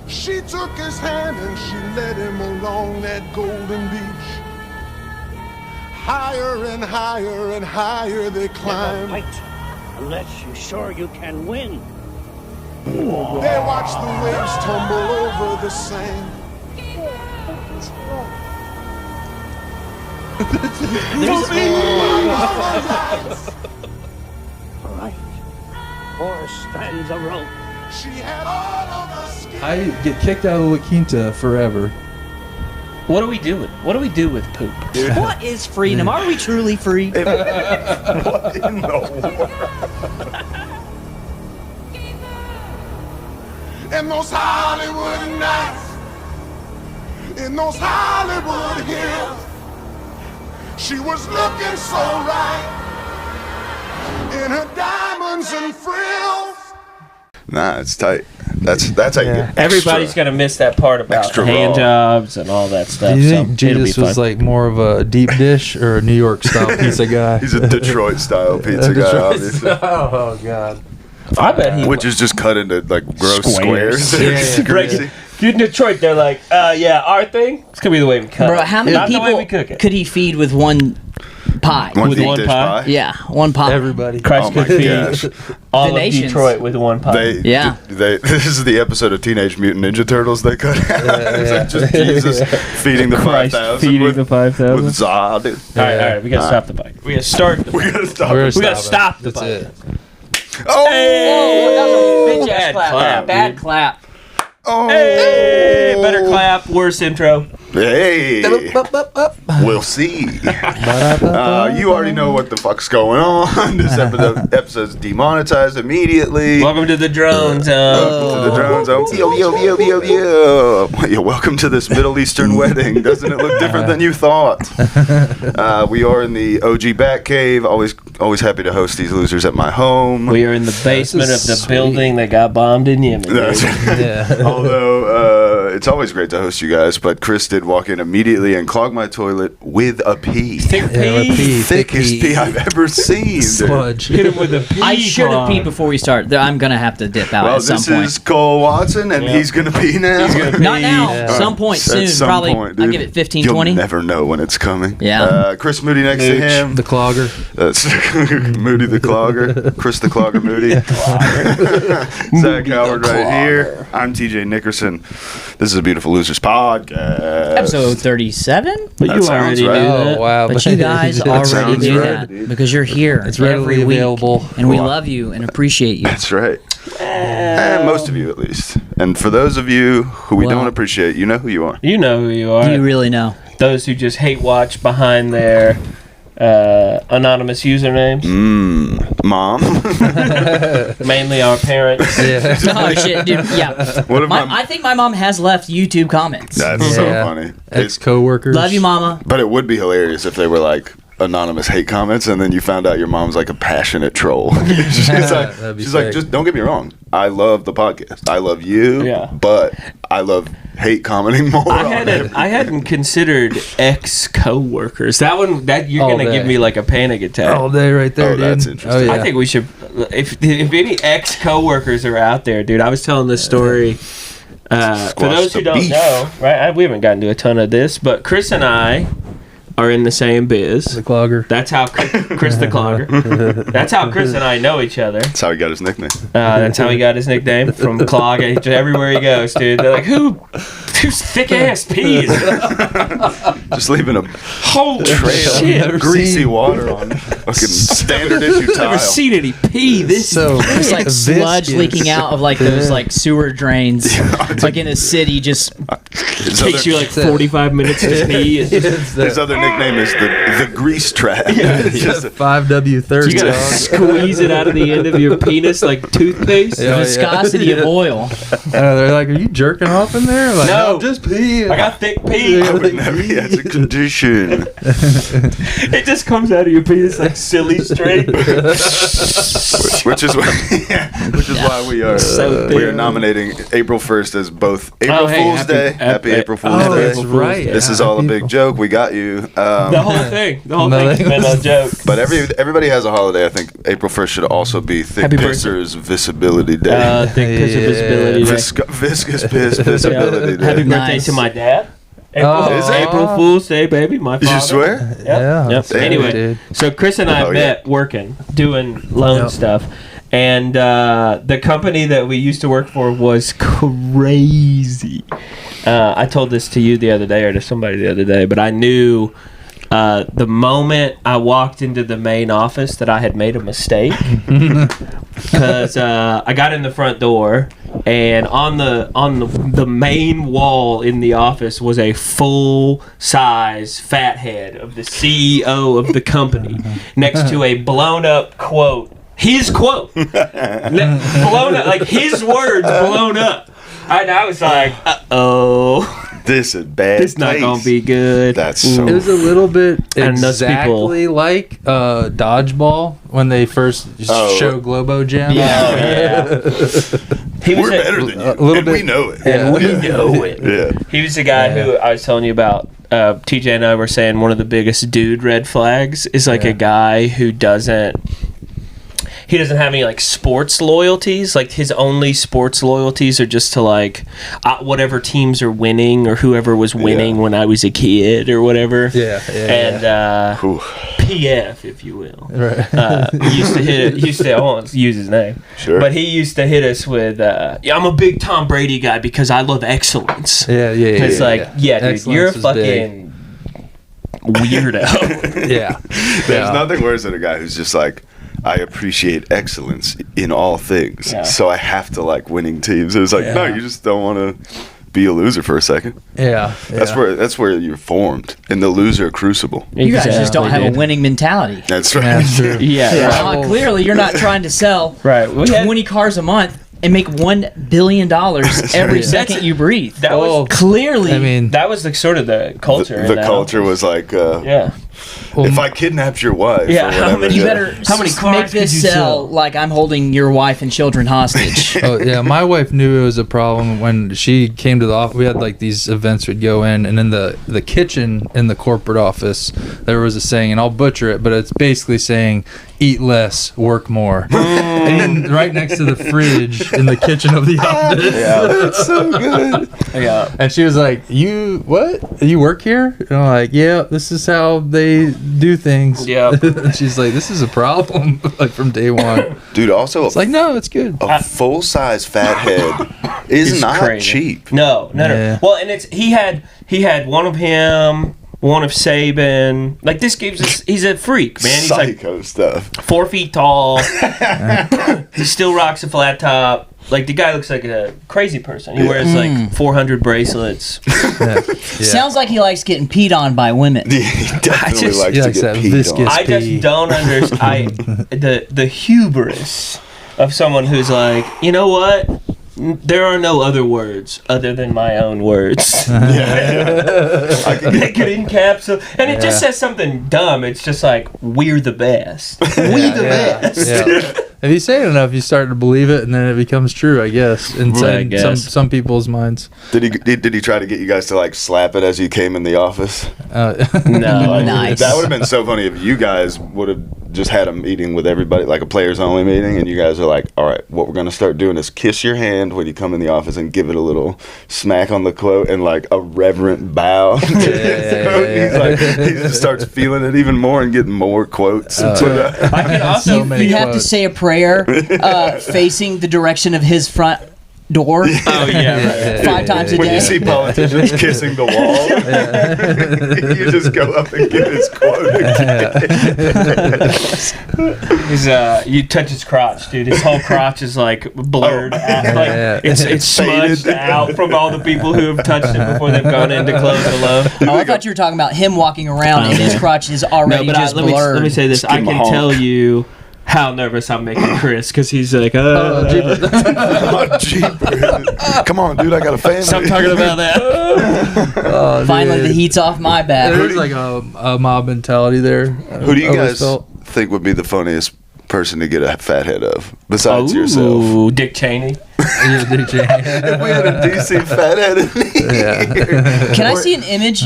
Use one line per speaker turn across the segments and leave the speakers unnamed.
She took his hand and she led him along that golden beach. Higher and higher and higher they climbed.
Never fight unless you're sure you can win.
They watched the waves tumble over the sand.
All right. Horse stands a rope.
She had all of the skin.
I get kicked out of La Quinta forever.
What do we do with poop?
What is freedom? Are we truly free?
What in the world?
In those Hollywood nights, in those Hollywood hills, she was looking so right in her diamonds and frills.
Nah, it's tight. That's how you get
Everybody's gonna miss that part about
extra
hand
raw.
jobs and all that stuff.
Do you
so
think Jesus
it'll be
was
fun.
like more of a deep dish or a New York style pizza guy?
He's a Detroit style pizza guy, obviously.
Oh god.
I bet he.
Which is just cut into like gross
Squares.
squares.
Yeah.
Greasy.
Dude, in Detroit, they're like, yeah, our thing. It's gonna be the way we cut.
Bro,
it.
how many
Not the way
people
we cook it.
could he feed with one pie?
One
With
deep
one
dish
pie?
pie.
Yeah, one pie.
Everybody.
Christ
Oh my
could feed
gosh.
all
The
of
nations.
Detroit with one pie.
Yeah.
This is the episode of Teenage Mutant Ninja Turtles they cut out. Is that just Jesus feeding the
Christ
5,000
feeding
with,
the 5,000.
with Zod?
All right, we gotta stop the bike. We gotta start.
We gotta stop.
We're
it.
We gotta stop the
That's
bike.
it.
Oh!
Bitch ass
Bad
clap.
clap,
Bad
dude.
clap.
Oh!
Hey, better clap. Worse intro.
Hey! We'll see. You already know what the fuck's going on. This episode's demonetized immediately.
Welcome to the drone zone.
Welcome to the drone zone. Yo, yo, yo, yo, yo. Yo, welcome to this Middle Eastern wedding. Doesn't it look different than you thought? We are in the OG Bat Cave. Always happy to host these losers at my home.
We are in the basement of
is
the
sweet.
building that got bombed in Yemen.
That's-
Yeah.
Although, it's always great to host you guys, but Chris did walk in immediately and clog my toilet with a pee.
Thick
Yeah,
pee.
pee.
Thickest
pee.
pee I've ever seen. dude.
Sludge.
Hit him with a pee.
I should have
clog.
peed before we start. I'm gonna have to dip out
Well,
at some
this
point.
is Cole Watson, and
Yeah.
he's going to pee now.
He's gonna
Not now.
Yeah.
Some point
At
soon.
some
Probably.
point,
I'll
dude.
give it 15,
You'll
20.
never know when it's coming.
Yeah.
Chris Moody next to
Mooch.
him.
The clogger.
That's Moody the Clogger. Chris the Clogger Moody. Zach Howard right here. I'm TJ Nickerson. This is a Beautiful Losers podcast.
Episode 37.
But
That
you
sounds
already
right.
knew
Oh
that.
wow.
But you guys
That
already
sounds
do
right,
that because you're here
It's
every
readily
week,
available.
and we
Wow.
love you and appreciate you.
That's right. Most of you, at least. And for those of you who we
Well-
don't appreciate, you know who you are.
You know who you are.
Do you really know?
Those who just hate watch behind their anonymous usernames.
Mom.
Mainly our parents.
Yeah.
Oh shit, dude. Yeah.
What if
I think my mom has left YouTube comments.
That's so
Yeah.
funny.
Ex coworkers.
Love you, mama.
But it would be hilarious if they were like anonymous hate comments, and then you found out your mom's like a passionate troll.
That'd be
she's like,
sick.
just don't get me wrong. I love the podcast. I love you.
Yeah.
But I love hate commenting more.
I hadn't considered ex coworkers. That one you're
All
gonna
day.
give me like a panic attack.
All day right there,
Oh,
dude.
that's interesting.
Oh, yeah.
I think we should. If any ex coworkers are out there, dude, I was telling this story. For those who
the
don't
beef.
know, right? We haven't gotten to a ton of this, but Chris and I are in the same biz.
The clogger.
That's how Chris the Clogger. That's how Chris and I know each other.
That's how he got his nickname.
That's how he got his nickname from Clog. Everywhere he goes, dude. They're like, who's thick ass peas?
Just leaving a
Holy
trail
shit!
of greasy water on fucking standard issue
I've never
tile.
seen any pee this.
So
It's like sludge
viscous.
leaking out of like those like sewer drains, like in a city. Just
His
Takes you
other,
like 45 minutes to pee. It's just-
his other nickname is the grease trap. It's just a-
5W30.
you gotta
dog.
squeeze it out of the end of your penis like toothpaste.
Yeah.
viscosity of oil.
They're like, are you jerking off in there? Like,
No.
just pee.
I got thick pee.
I would never. Yeah, it's a condition.
It just comes out of your penis like silly straight.
which is why we are
So
we are
thin.
nominating April 1st as both April
hey,
Fool's
happy-
Day. Happy April Fool's
Oh,
Day.
that's right.
This is all a big joke. We got you.
The whole thing. The whole
No,
thing's been a joke.
But everybody has a holiday. I think April 1st should also be Thick
Happy
Pissers Visibility Day.
Thick Pisser Visibility Day.
Viscous Piss Visibility Day.
Happy birthday
Nice.
to my dad.
Is it?
April Fool's Day, baby. My father.
Did you swear?
Yep.
Yeah.
Yep.
Damn,
Anyway,
dude.
so Chris and I
Oh,
met working, doing loan stuff. And the company that we used to work for was crazy. I told this to you the other day or to somebody the other day, but I knew the moment I walked into the main office that I had made a mistake. Because I got in the front door, and on the main wall in the office was a full-size fat head of the CEO of the company next to a blown-up quote. His quote. Blown up, like his words blown up. And I was like, uh-oh.
This is bad.
It's not going to be good.
That's so.
It was a little bit
And those people-
exactly like dodgeball when they first show Globo Gym.
He was
We're better than you.
a little
and
bit-
we know it.
Yeah.
we know it.
Yeah.
He was the guy who I was telling you about. TJ and I were saying one of the biggest dude red flags is like a guy who doesn't have any like sports loyalties. Like his only sports loyalties are just to like whatever teams are winning or whoever was winning when I was a kid or whatever. And PF, if you will.
Right.
He used to I won't use his name.
Sure.
But he used to hit us with I'm a big Tom Brady guy because I love excellence. It's dude,
Excellence
you're a
is
fucking weirdo.
big. Yeah.
There's nothing worse than a guy who's just like, I appreciate excellence in all things, so I have to like winning teams. It's like, no, you just don't want to be a loser for a second.
Yeah.
That's where you're formed in the loser crucible.
You guys just don't have
Exactly,
a winning mentality.
That's right.
That's true.
Yeah.
Well, clearly, you're not trying to sell
Right. We had-
20 cars a month and make $1 billion every second you breathe.
That was
Clearly,
I mean,
that was the sort of the culture.
The
in that
culture was like,
Yeah.
if I kidnapped your wife,
Yeah,
or
how
whatever,
many-
you better
How many cars
make
could
this
you
sell
sell?
like I'm holding your wife and children hostage.
my wife knew it was a problem when she came to the office. We had like these events we'd go in, and in the kitchen in the corporate office, there was a saying, and I'll butcher it, but it's basically saying, eat less, work more. And right next to the fridge in the kitchen of the office.
Yeah, that's so good.
Yeah.
And she was like, you work here? And I'm like, yeah, this is how they do things.
Yeah.
And she's like, this is a problem, like from day one.
Dude, also
It's like, no, it's good.
a full-size fat head is
It's
not
crazy.
cheap.
No.
Yeah.
Well, and he had one of him, one of Saban. Like this gives us. He's a freak, man. He's like
Psycho stuff.
4 feet tall. He still rocks a flat top. Like the guy looks like a crazy person. He wears like 400 bracelets.
Yeah.
Sounds like he likes getting peed on by women.
He definitely
just-
likes
he
to
likes
get
that
peed
viscous-
on.
I just don't understand. The hubris of someone who's like, you know what? There are no other words other than my own words. They could encapsulate, and it just says something dumb. It's just like we're the best. We the best.
Yeah. If you say it enough, you start to believe it, and then it becomes true, I guess, in
Right, I guess.
some people's minds.
Did he try to get you guys to like slap it as you came in the office?
No,
Nice.
That would have been so funny if you guys would have just had a meeting with everybody, like a players only meeting, and you guys are like, all right, what we're gonna start doing is kiss your hand when you come in the office and give it a little smack on the quote and like a reverent bow. He's like, he just starts feeling it even more and getting more quotes.
I can also
So many
You have to
quotes.
say a prayer facing the direction of his front door
Oh yeah, right.
5 times a
When
day.
you see politicians kissing the wall, you just go up and give his quote again.
He's you touch his crotch, dude. His whole crotch is like blurred out. Like it's smudged out from all the people who have touched it before they've gone in to close the loaf.
Oh, I thought you were talking about him walking around and his crotch is
No,
already
but
just
let
blurred.
me say this.
Just
I
give him a
can
honk.
tell you how nervous I'm making Chris because he's like,
Oh, jeepers. Come on, dude, I got a family.
stop talking about that.
Oh,
Finally,
dude.
the heat's off my back.
There's like a mob mentality there.
Who do you
Always
guys
felt.
think would be the funniest person to get a fat head of besides yourself?
Ooh, Dick Cheney.
Yeah,
If we had a DC fat head in here.
yeah.
Can I see an image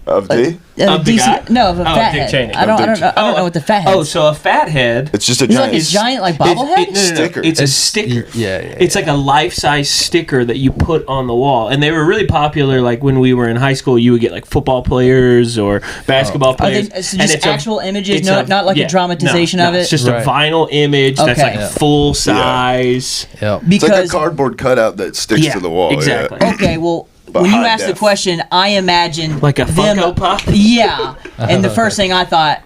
Of D?
Of the guy?
No, of a
Oh,
fat
Dick
head.
Cheney.
I don't
Dick
know. I don't know what the fat head.
Oh, so a fat head.
It's just a
He's
giant.
like a giant like bobblehead.
No,
Sticker.
It's a sticker.
Yeah.
It's like a life-size sticker that you put on the wall, and they were really popular. Like when we were in high school, you would get like football players or basketball
Are they
players.
so just actual images,
it's
not like a dramatization of it?
It's just
Right.
a vinyl image that's
Okay.
like full size.
Yep.
It's like a
Because
cardboard cutout that sticks
Yeah,
to the wall.
exactly.
Yeah.
okay, well,
But
when you
high
asked the
def.
question, I imagine
Like a
them,
Funko Pop?
Yeah, and the first thing I thought,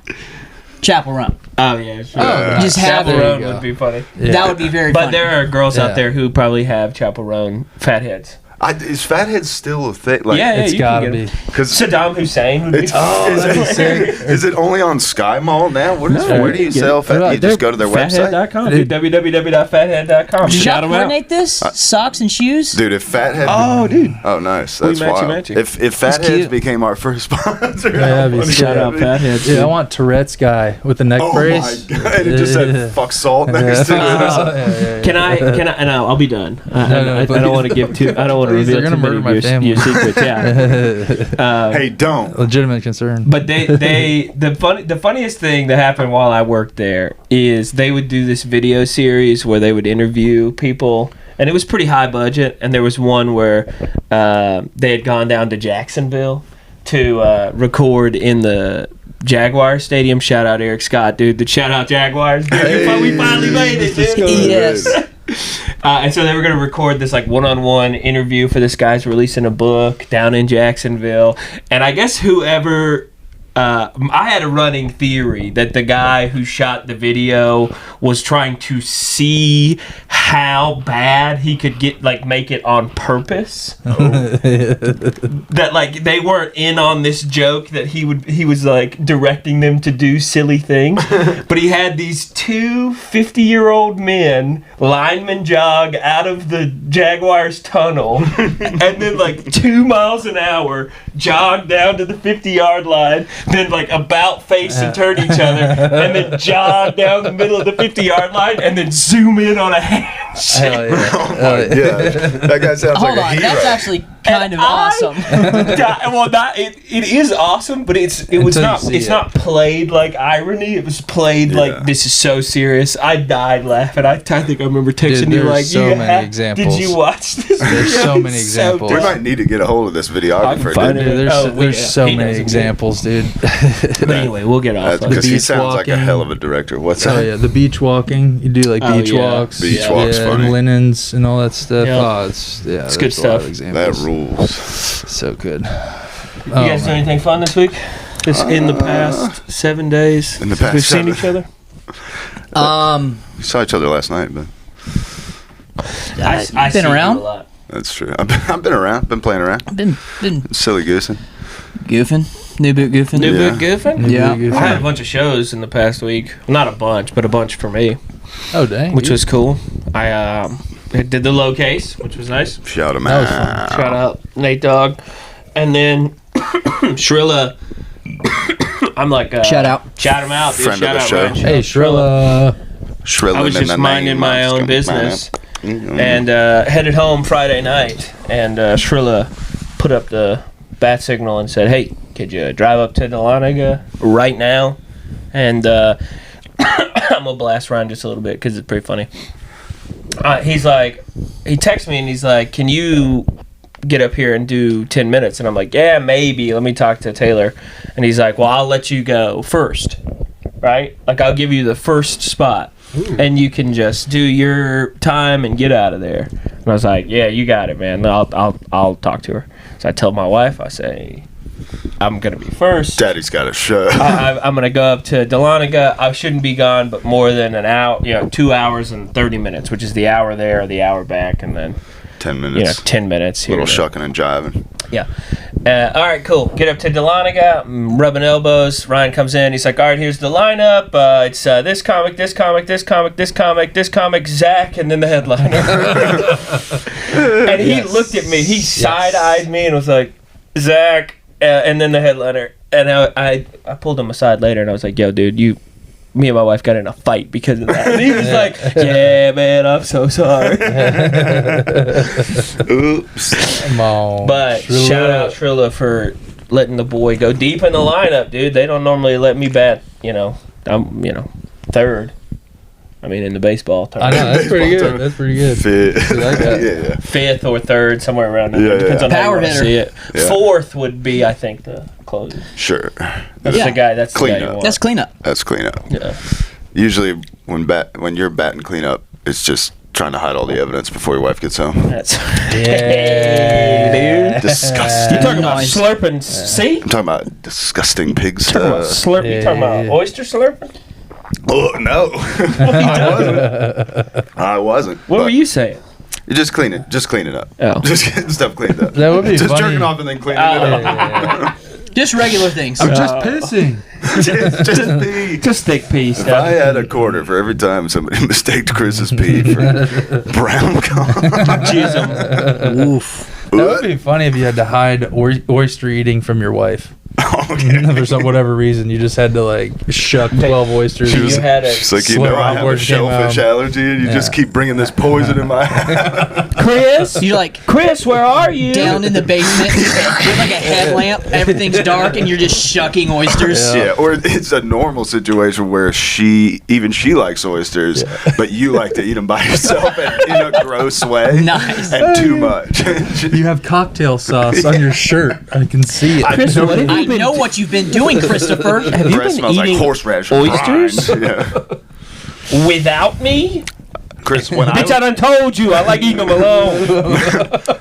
Chapel Run.
Oh yeah, sure.
Just have
Chapel
There you
Roan
go.
would be funny.
Yeah.
That would be very
But
funny.
there are girls
Yeah.
out there who probably have Chapel Roan fat heads.
Is fathead still a thing? Like,
Yeah,
It's
you can
gotta
get
be.
it.
Because
Saddam Hussein would be.
is it only on Sky Mall now? Where do you sell fat? You just go to their website?
Fathead.com. Dude, www.fathead.com.
Did y'all
Shout 'em out.
coordinate this? Socks and shoes?
Dude, if Fathead...
Oh, dude.
Oh, nice. That's
matchy
wild.
matchy.
If Fatheads
cute.
became our first sponsor...
Yeah, that'd be
I would-
sick.
Shout out Fatheads.
Dude, I want Tourette's guy with the neck
Oh
brace.
my god! It just
Yeah.
said "fuck salt" next to it.
Yeah.
Can I? No, I'll be done. I
please.
don't want to give too. I don't want to
Please,
reveal
they're
too
gonna
many
murder
of
my
your,
family.
your secrets. Yeah.
Hey, don't.
Legitimate concern.
But the funniest thing that happened while I worked there is they would do this video series where they would interview people, and it was pretty high budget. And there was one where they had gone down to Jacksonville to record in the Jaguar Stadium. Shout out Eric Scott, dude. The shout out Jaguars, dude. We finally made it, dude.
Yes.
And so they were going to record this like one-on-one interview for this guy's releasing a book down in Jacksonville. And I guess whoever... I had a running theory that the guy who shot the video was trying to see how bad he could make it on purpose. That like they weren't in on this joke that he was like directing them to do silly things. But he had these two 50-year-old men lineman jog out of the Jaguars tunnel and then like 2 miles an hour jog down to the 50-yard line, then like about face and turn each other, and then jog down the middle of the 50-yard line, and then zoom in on a handshake.
Hell yeah.
Oh my god, that guy sounds
Hold
like a
on,
hero.
that's actually kind of
I-
awesome.
It is awesome, but it's
Until you see
it's
it.
not played like irony. It was played like this is so serious. I died laughing. I think I remember texting
Dude,
you
there's
like,
so
you
many examples.
Did you watch this?
There's
video?
so many
It's
examples.
We
dumb.
might need to get a hold of this videographer.
find
dude.
it.
Dude,
Oh,
there's
yeah.
so
He
many
knows it,
examples, dude.
But anyway, we'll get off.
That's
on
because he
beach
sounds like a
walking.
hell of a director. What's
Oh
that?
yeah, the beach walking. You do like
Oh,
beach
yeah.
walks,
Beach walks, funny.
and linens and all that stuff.
Yeah.
Oh, it's
good
there's a lot of
stuff.
examples.
That rules.
So good.
You guys do anything fun this week? Just in the past 7 days.
In the
since
past
we've seen
7.
each other.
We saw each other last night, but
I
been
see you
around?
a lot.
that's true. I've been around, been playing around,
been
silly goosing.
goofing, new boot goofing.
New
Yeah.
boot goofing?
Yeah.
Good
I had a
fun.
bunch of shows in the past week. Not a bunch, but a bunch for me,
Oh dang.
which
dude.
was cool. I did the low case, which was nice.
Shout him
That was
out.
fun.
Shout out Nate Dogg. And then Shrilla. I'm like,
Shout out.
Shout him out, dude.
Friend of
Shout
the
out
show.
Ryan.
Hey
Shout out
Shrilla.
Shrilling
I was
in
just
the
minding
name
my
of
own
Scum-
business.
Mm-hmm.
And headed home Friday night. And Shrilla put up the bat signal and said, hey, could you drive up to Dahlonega right now? And I'm going to blast Ryan just a little bit because it's pretty funny. He's like, he texts me and he's like, can you get up here and do 10 minutes? And I'm like, yeah, maybe. Let me talk to Taylor. And he's like, well, I'll let you go first. Right? Like, I'll give you the first spot. And you can just do your time and get out of there. And I was like, yeah, you got it, man. I'll talk to her. So I tell my wife, I say, I'm going to be first.
Daddy's got a show.
I'm going to go up to Dahlonega. I shouldn't be gone, but more than an hour, 2 hours and 30 minutes, which is the hour there, the hour back, and then,
10 minutes.
10 minutes here.
Little shucking and jiving.
Yeah. All right, cool. Get up to Dahlonega, rubbing elbows. Ryan comes in. He's like, all right, here's the lineup. It's this comic, this comic, this comic, this comic, this comic, Zach, and then the headliner. And he looked at me. He side-eyed me and was like, Zach, and then the headliner. And I pulled him aside later, and I was like, yo, dude, me and my wife got in a fight because of that. And he was like, yeah, man, I'm so sorry.
Oops.
Come on.
But
Shrilla.
shout out Shrilla letting the boy go deep in the lineup, dude. They don't normally let me bat. I'm third. I mean, in the baseball term.
I know, that's pretty good. That's pretty good.
Fifth.
I like that.
Yeah.
Fifth or third, somewhere around there.
Yeah,
Depends
yeah.
on how
Power
you want to
hitter.
see it.
Yeah.
Fourth would be, I think, the closer.
Sure.
That's
Yeah.
the guy. That's the
Clean
guy you
up.
want.
That's cleanup.
That's cleanup.
Yeah.
Usually, when you're batting cleanup, it's just trying to hide all the evidence before your wife gets home.
That's
Yeah.
dude.
Disgusting.
You talking about
Nice.
slurping? See?
I'm talking about disgusting pig
Talking about
stuff.
slurp. You talking about
Yeah.
oyster slurping?
Oh no, I wasn't. I wasn't.
What
but
were you saying?
You just clean it. Just clean it up.
Oh.
Just getting stuff cleaned up.
That would be
just
funny.
jerking off and then cleaning
Oh.
it up.
Yeah.
Just regular things.
I'm just pissing.
just pee.
Just thick pea
If I
stuff.
had a quarter for every time somebody mistaked Chris's pee for brown corn.
Jism.
Oof.
That would be funny if you had to hide oyster eating from your wife.
Okay.
For some whatever reason, you just had to like shuck 12 oysters.
She was,
You had a
she's like,
slip
I have a
word came
shellfish
out.
allergy, and you just keep bringing this poison in my house.
Chris?
You like
Chris, where are you?
down in the basement with like a headlamp. Everything's dark and you're just shucking oysters.
Yeah, or it's a normal situation where she likes oysters, but you like to eat them by yourself and in a gross way.
Nice.
And too much.
You have cocktail sauce on your shirt. I can see it.
Chris, what have
I
you been
know what you've been doing, Christopher.
Have you
Breath
been
smells like
eating
horseradish
oysters?
brine. Yeah.
without me?
Chris, when
Bitch, I done told you. I like eating them alone.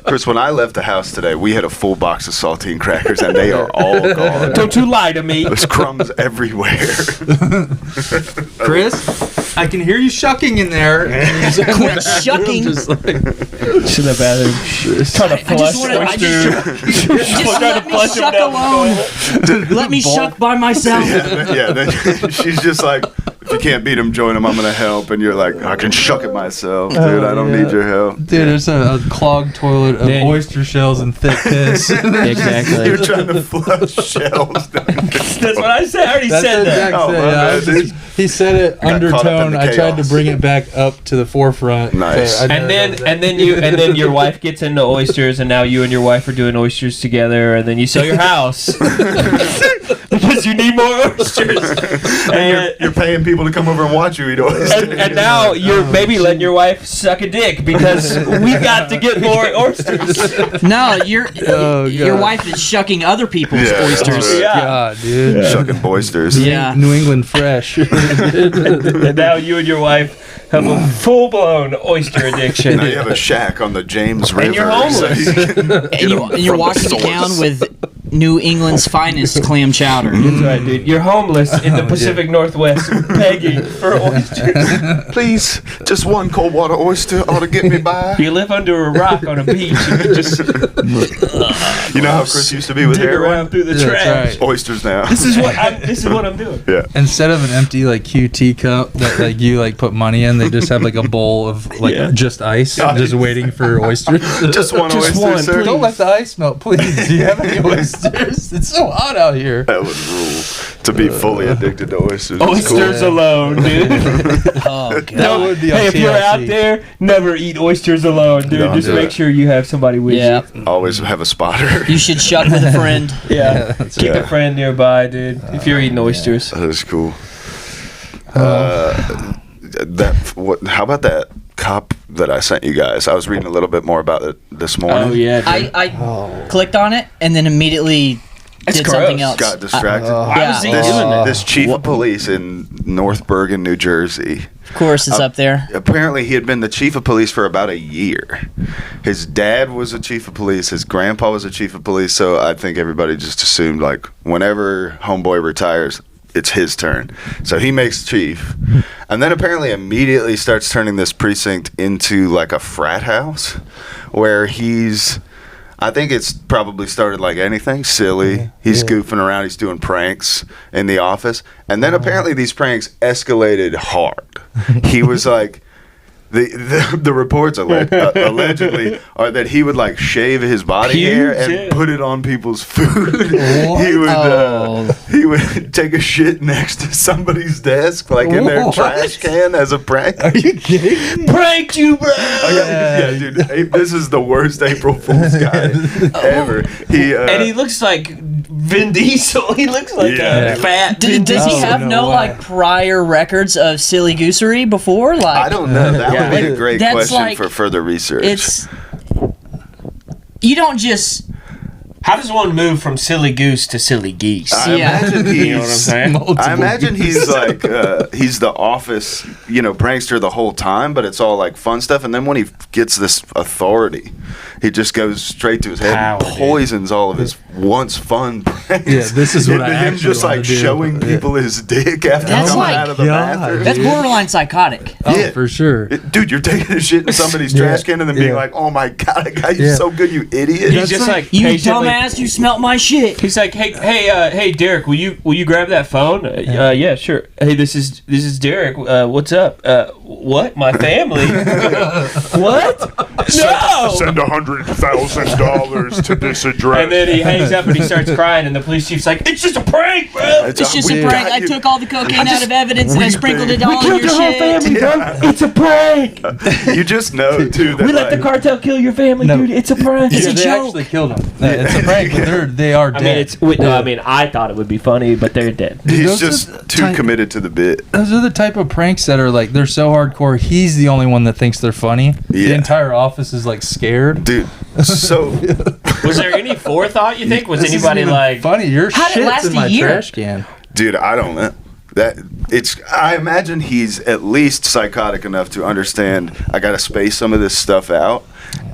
Chris, when I left the house today, we had a full box of saltine crackers, and they are all gone.
Don't you lie to me.
There's crumbs everywhere.
Chris, I can hear you shucking in there.
Quit shucking.
Just like,
To the bathroom. Trying to
I just want to. Just let me shuck alone. Let me shuck by myself.
Then she's just like, if you can't beat him, join him. I'm gonna help, and you're like, I can shuck it myself, dude. I don't need your help.
dude, there's a clogged toilet of
Dude.
oyster shells and thick piss.
Exactly.
You're trying to flush shells.
That's what I said. I already
That's
said
the
that.
exact
Oh,
same.
my
Yeah,
bad,
I was just- he said it
Got caught up in
undertone.
the
I tried to
chaos.
bring it back up to the forefront.
Nice.
but I
And
never
then
done that.
and then your wife gets into oysters, and now you and your wife are doing oysters together, and then you sell your house because you need more oysters. And,
You're paying people to come over and watch you eat oysters.
and now you're maybe letting your wife suck a dick because we got to get more oysters.
No, your
God.
wife is shucking other people's
Yeah.
oysters.
Yeah.
God, dude.
Shucking oysters.
Yeah.
New England fresh.
And now you and your wife have a full-blown oyster addiction.
Now you have a shack on the James River.
And you're homeless.
So you can
And,
get
you,
'em
and you're
from the
walking to
source.
town with New England's finest clam chowder.
That's right, dude. You're homeless in the Pacific Northwest, begging for oysters.
Please, just one cold water oyster ought to get me by.
You live under a rock on a beach, and you just
You know how Chris used to be with
dig
heroin?
around through the
Yeah,
trash.
that's right.
Oysters now.
This is what I'm doing.
Yeah.
Instead of an empty like QT cup that like you like put money in, they just have like a bowl of like
Yeah.
just ice, just waiting for oysters.
Just one
Just
oyster,
one,
sir.
please.
Don't let the ice melt, please. Do you have any oysters? It's so hot out here.
That would rule. To be fully addicted to oysters. That's
Oysters alone, dude.
Oh, God.
That would be
Hey,
on
if you're
TLC.
out there, never eat oysters alone, dude.
Don't
Just
do
make
it.
sure you have somebody with
Yeah.
you.
Cool. Always have a spotter.
You should shuck with a friend.
Yeah.
that's
Keep
right.
a friend nearby, dude. If you're eating oysters.
That is cool. How about that cop that I sent you guys? I was reading a little bit more about it this morning.
Oh yeah, dude.
I clicked on it and then immediately
It's
did
gross.
something else.
Got distracted.
Why was he
Yeah.
doing that?
This chief of police in North Bergen, New Jersey.
Of course, it's up there.
Apparently, he had been the chief of police for about a year. His dad was a chief of police. His grandpa was a chief of police. So I think everybody just assumed, like, whenever homeboy retires, it's his turn. So he makes chief. And then apparently immediately starts turning this precinct into, like, a frat house where he's... I think it's probably started like anything silly. He's goofing around. He's doing pranks in the office. And then apparently these pranks escalated hard. He was like, the reports allegedly are that he would like shave his body hair and
Huge, yeah.
put it on people's food.
Oh.
He would take a shit next to somebody's desk, like in their
What?
trash can as a prank.
Are you kidding?
Pranked you, bro.
Yeah, dude. This is the worst April Fool's guy ever.
And he looks like Vin Diesel. He looks like
Yeah.
a fat. Vin
Does he
Diesel.
have no
way.
like prior records of silly goosery before? Like
I don't know. That would be a great
That's
question
like-
for further research.
it's you don't just
How does one move from silly goose to silly geese?
I
Yeah.
imagine he's,
You know what I'm saying?
I imagine he's like he's the office, prankster the whole time, but it's all like fun stuff. And then when he gets this authority, he just goes straight to his head
Power,
and poisons all of his once fun pranks.
Yeah, this is what
Into
I
him
actually
just
wanna
like
do.
showing people his dick after
That's
coming
like-
out of the
God,
bathroom.
that's borderline psychotic.
Oh,
Yeah.
for sure.
Dude, you're taking a shit in somebody's trash can and then being like, "Oh my god, that guy's
Yeah.
so good, you idiot!"
He's just like,
You
patiently-
dumbass, you smelt my shit.
He's like, hey, Derek, will you grab that phone? Yeah, sure. Hey, this is Derek. What's up? What? My family? What? No!
Send $100,000 to this address.
And then he hangs up and he starts crying, and the police chief's like, "It's just a prank, bro."
It's just a
we
prank.
got
I
you.
took all the cocaine out of evidence and I sprinkled it all on your shit.
It's a prank.
You just know too that
We let the
like,
cartel kill your family,
No.
dude. It's a prank.
It's
Yeah,
a
they
joke.
actually killed him. It's a prank. They are dead.
I mean, I thought it would be funny, but they're dead.
he's
Those are
just
the
too
type-
committed to the bit.
Those are the type of pranks that are like they're so hardcore. He's the only one that thinks they're funny. The
Yeah.
entire office is like scared.
Dude, so
Was there any forethought? You think? Was
This isn't
anybody
even
like?
funny? Your
How'd it
shit's
last
in
a
my
year?
trash can.
dude, I don't know. I imagine he's at least psychotic enough to understand I gotta space some of this stuff out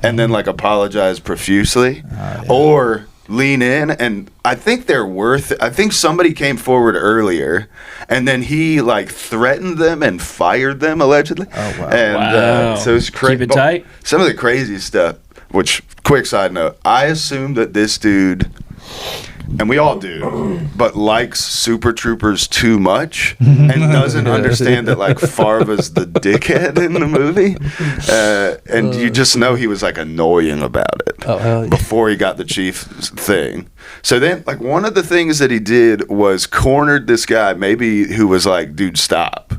and then like apologize profusely or lean in, and I think they're worth it. I think somebody came forward earlier and then he like threatened them and fired them allegedly.
Oh, wow.
And
Wow.
so it's crazy.
Keep it tight.
Some of the crazy stuff, which quick side note, I assume that this dude, and we all do, but likes Super Troopers too much and doesn't understand that like Farva's the dickhead in the movie, and you just know he was like annoying about it
Oh, hell yeah.
before he got the chief thing. So then like one of the things that he did was cornered this guy maybe who was like, dude, stop,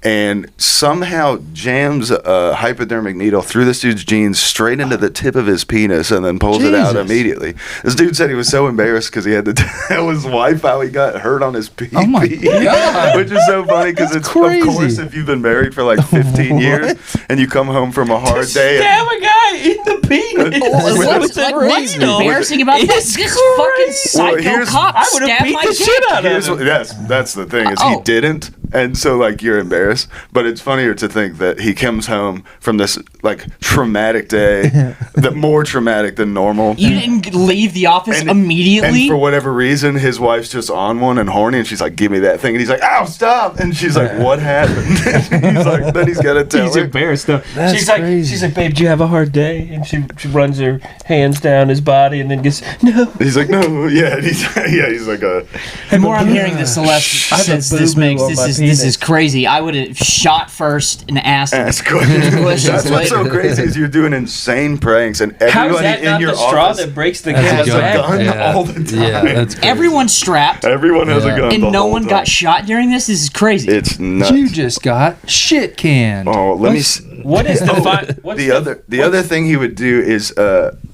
and somehow jams a hypodermic needle through this dude's jeans straight into the tip of his penis and then pulls it out
Jesus.
immediately. This dude said he was so embarrassed because he had to tell his wife how he got hurt on his pee.
Oh my God.
Which is so funny because it's
crazy.
of course if you've been married for like 15 years and you come home from a hard day.
Stab a guy in the penis.
What's embarrassing about this? This fucking psycho
here's-
cop
I would have
stabbed
beat
my
the
dick.
shit out of
Here's
him.
what, that's the thing is
Oh.
he didn't, and so like you're embarrassed, but it's funnier to think that he comes home from this like traumatic day, that more traumatic than normal.
You didn't leave the office
And
immediately.
for whatever reason, his wife's just on one and horny, and she's like, "Give me that thing," and he's like, "Ow, stop!" And she's like, "What happened?" he's like, then he's got to tell
He's
her.
embarrassed though.
That's
she's like,
crazy.
"Babe, do you have a hard day?" And she runs her hands down his body and then gets, "No."
He's like, "No, yeah," and he's like,
The more I'm hearing this, Celeste,
I have a
since this
boo-boo
makes
on my
this
penis.
is crazy. I would have shot first and asked.
Ask questions.
Questions
That's what's so
later.
crazy is you're doing insane pranks, and
How is
everybody
that
in
not
your
the straw
office
that breaks the
That's
has
cat's
a
back?
gun
Yeah.
all the time.
Yeah, that's crazy.
Everyone's strapped.
Everyone has
Yeah.
a gun.
And
the
no
whole
one
time.
got shot during this. This is crazy.
It's nuts.
You just got shit canned.
Oh, let me.
What is the what's
The other thing he would do is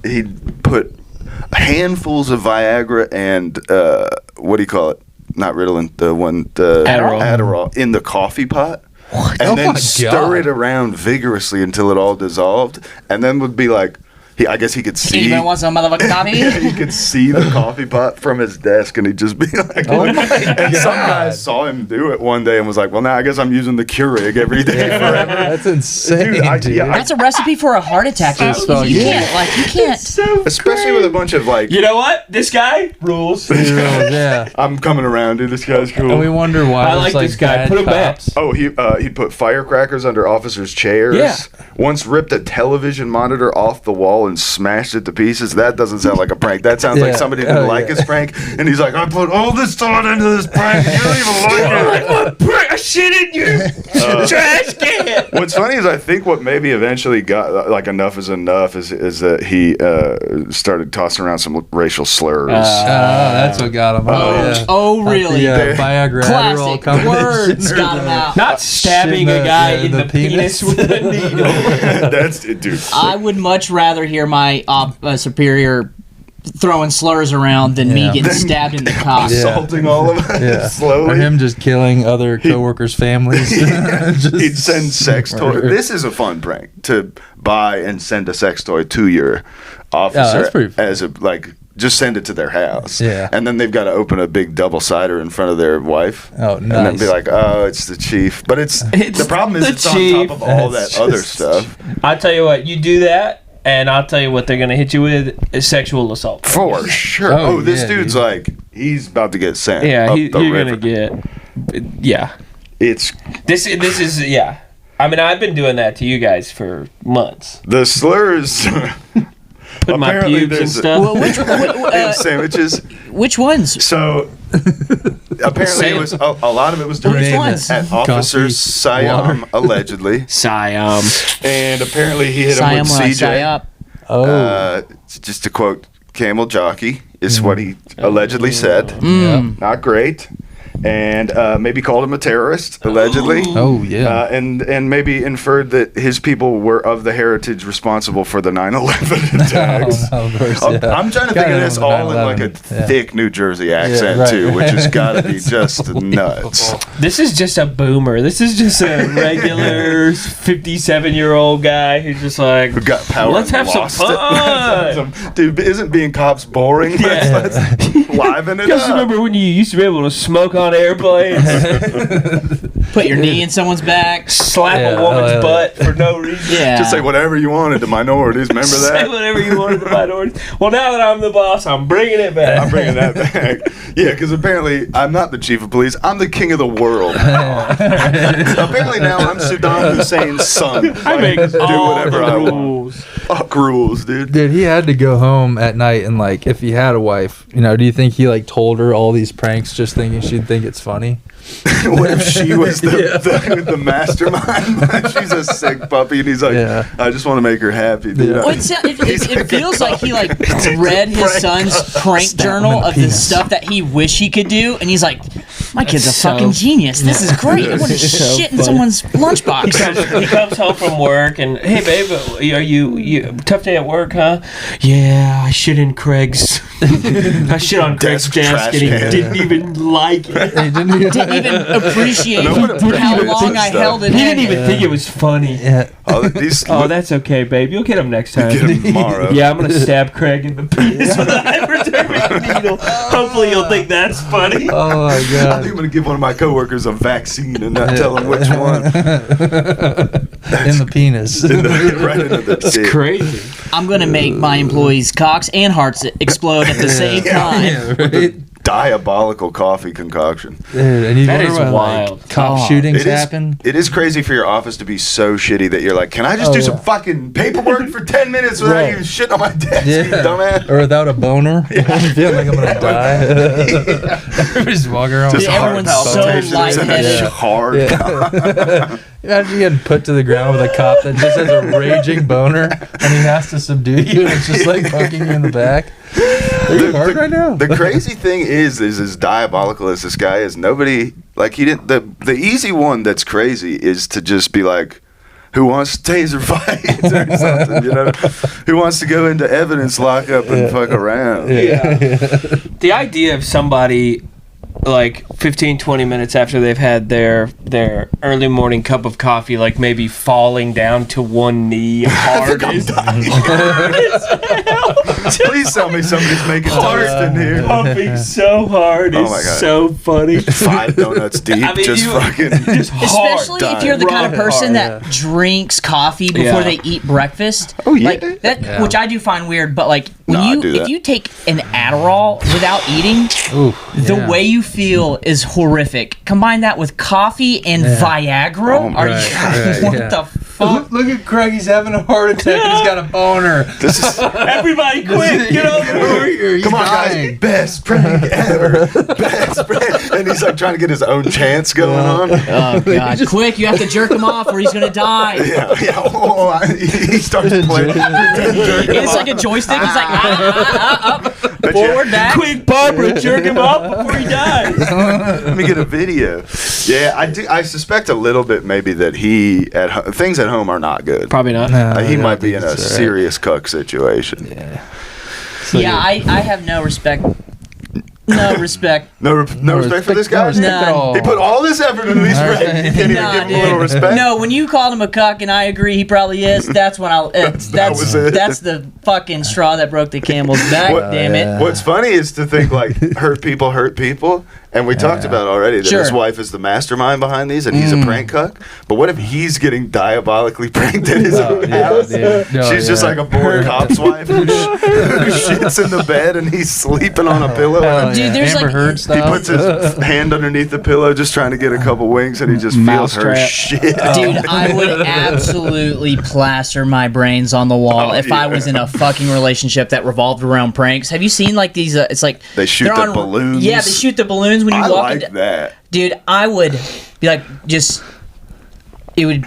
he'd put handfuls of Viagra and what do you call it? Not Ritalin, the one Adderall in the coffee pot. And
Oh
then
my
stir
God.
it around vigorously until it all dissolved, and then would be like, I guess he could see.
Anyone want some motherfucking coffee?
He could see the coffee pot from his desk, and he'd just be like,
Oh my
and some
God.
guys saw him do it one day and was like, well, now I guess I'm using the Keurig every day forever.
That's insane,
Dude,
dude.
That's a recipe for a heart attack.
That's
You
so
can't.
Especially with a bunch of like,
You know what? This guy rules.
Yeah.
I'm coming around, dude. This guy's cool.
And we wonder why
I
there's,
like this guy.
bad
Put him back.
cops.
Oh, he'd put firecrackers under officers' chairs.
Yeah.
Once ripped a television monitor off the wall and smashed it to pieces. That doesn't sound like a prank. That sounds like
Yeah.
somebody didn't
Oh,
like
yeah.
his prank, and he's like, I put all this thought into this prank. You don't even like it.
I shit in your trash can.
What's funny is I think what maybe eventually got like enough is enough is that he started tossing around some racial slurs.
That's what got him. Oh, yeah.
Oh, really?
Yeah, Viagra Adderall
Classic
combination.
words got him out.
Not stabbing a guy in the penis with a needle.
That's it, dude.
I would much rather hear my superior throwing slurs around than me getting stabbed in the cock.
Assaulting all of us
Yeah.
slowly.
Or him just killing other coworkers' families.
He'd send sex toys. This is a fun prank, to buy and send a sex toy to your officer
that's pretty fun.
as a just send it to their house.
Yeah.
And then they've got to open a big double cider in front of their wife.
Oh,
And then be
nice.
like, oh, it's the chief. But the problem is
the
it's on
chief.
top of all
That's
that other
just-
stuff.
I'll tell you what, you do that, and I'll tell you what they're gonna hit you with is sexual assault.
For sure.
Oh,
This
yeah,
dude. He's about to get sent.
Yeah,
up
you're
the river.
gonna get. Yeah,
It's
this is yeah. I mean, I've been doing that to you guys for months.
the slurs.
Put my
Apparently
pubes and
there's a-
stuff.
Well,
in sandwiches.
which ones?
So apparently it was a lot of it was
Which
directed
ones?
at Officer Siam, allegedly,
Siam.
and apparently he hit him
Siam
with
when I tie
CJ.
up.
Just to quote Camel Jockey is what he allegedly said.
Mm.
Not great. And maybe called him a terrorist, allegedly.
Oh, yeah.
And maybe inferred that his people were of the heritage responsible for the 9/11 attacks.
Of course,
I'm-
yeah.
I'm trying to
Gotta
think of
know
this
the
all in like a
9/11. Yeah.
thick New Jersey accent
right,
too, which has got to be
That's
just nuts.
This is just a boomer. This is just a regular 57-year-old guy who's just like,
Who got power?
let's
and
have some
lost it.
fun.
Dude, isn't being cops boring?
Yeah.
Let's liven it
You guys
up.
remember when you used to be able to smoke on airplanes,
Put your knee in someone's back.
slap
Yeah,
a woman's
oh, yeah.
butt for no reason?
Yeah.
Just say whatever you wanted to minorities. Remember
Say
that?
whatever you want to the minorities. Well, now that I'm the boss, I'm bringing it back.
I'm bringing that back. Yeah, because apparently I'm not the chief of police. I'm the king of the world. Apparently now I'm Saddam Hussein's son.
I make
do
all
whatever
the
I want.
rules.
Fuck rules, dude.
Dude, he had to go home at night and like, if he had a wife, do you think he like told her all these pranks just thinking she'd think it's funny?
What if she was the mastermind? She's a sick puppy, and he's like,
Yeah.
I just want to make her happy, dude.
Yeah.
Well, it feels like he read his son's prank
Stab him
journal
in the
of the
penis.
stuff that he wished he could do, and he's like, "My kid's a
That's so-
fucking genius. This is great. I want to
so
shit in
funny.
someone's
He
lunchbox."
comes home from work and, hey babe, are you tough day at work, huh? Yeah, I shit in Craig's. I shit on Craig's
Desk
desk,
trash
and he
can.
didn't even like it.
He didn't
Didn't even appreciate
No one appreciates
how long I
stuff.
held it
He
in.
didn't even think it was funny.
Yeah.
Oh, that's okay, babe. You'll get him next time.
Get him tomorrow.
Yeah, I'm gonna stab Craig in the penis with a hypodermic needle. Hopefully, you'll think that's funny.
Oh my
I think
god.
I'm gonna give one of my coworkers a vaccine and not tell him which one.
In the penis.
Right into the dick.
Crazy.
I'm gonna make my employees' cocks and hearts explode at the same time.
Yeah, right?
Diabolical coffee concoction.
Dude, and you
That
wonder
is
why,
wild.
like, cop
Oh.
shootings happen.
It is crazy for your office to be so shitty that you're like, can I just do some fucking paperwork for 10 minutes without
Right.
you shitting on my desk,
Yeah.
you dumbass?
Or without a boner. Feeling like I'm gonna die. Everybody's walking around.
Just
with
heart
everyone's so
palpitations and a
lightheaded.
hard.
Yeah. Imagine getting put to the ground with a cop that just has a raging boner and he has to subdue you and it's just like poking you in the back. Are you hard right now?
The crazy thing is as diabolical as this guy is, nobody, like, he didn't, the easy one that's crazy is to just be like, who wants to taser fight or something, Who wants to go into evidence lockup and fuck around?
Yeah. The idea of somebody like 15-20 minutes after they've had their early morning cup of coffee, like maybe falling down to one knee hard is
Please tell me somebody's making toast in here.
pumping so hard
Oh
is
my God.
so funny.
5 donuts deep,
I mean,
just
you-
fucking.
Just hard.
Especially if you're the kind of
Rock
person
hard.
that drinks coffee before
Yeah.
they eat breakfast.
Oh, yeah.
Like that,
Yeah.
which I do find weird. But like when
No, I do
if
that.
you take an Adderall without eating,
Ooh,
the
yeah.
way you feel is horrific. Combine that with coffee and Viagra.
Oh my
Are
Right,
you?
right,
what
yeah.
the fuck?
Look at Craig, he's having a heart attack and he's got a boner.
This is,
Everybody quit! Get over here!
He's
come on,
dying.
guys. Best prank ever. Best prank. And he's like trying to get his own chance going on.
Oh god! Quick, you have to jerk him off or he's gonna die.
Yeah, yeah. Oh, he starts playing.
It's like a joystick. He's like forward, back.
Quick, Barbara, jerk him off before he dies.
Let me get a video. Yeah, I do. I suspect a little bit maybe that things at home are not good.
Probably not.
No,
He
I don't
might be
think
in a
it's all right.
serious cuck situation.
Yeah.
Yeah, I have no respect. No respect.
No respect for this guy?
No respect at
None.
all.
He put all this effort into these pranks. You can't even give him a little respect?
No, when you called him a cuck, and I agree he probably is, that's when that's the fucking straw that broke the camel's back, damn it.
What's funny is to think, like, hurt people. And we talked about already that his wife is the mastermind behind these, and he's a prank cuck. But what if he's getting diabolically pranked in his own house? She's just like a bored cop's wife who shits in the bed, and he's sleeping on a pillow.
Dude, there's
Amber
like
Heard style.
He puts his hand underneath the pillow just trying to get a couple winks, and he just feels her
Mousetrap.
shit.
Dude, I would absolutely plaster my brains on the wall if I was in a fucking relationship that revolved around pranks. Have you seen like these? It's like
They shoot
they're
the balloons.
Yeah, they shoot the balloons when you
I
walk
like
into.
that.
Dude, I would be like, it would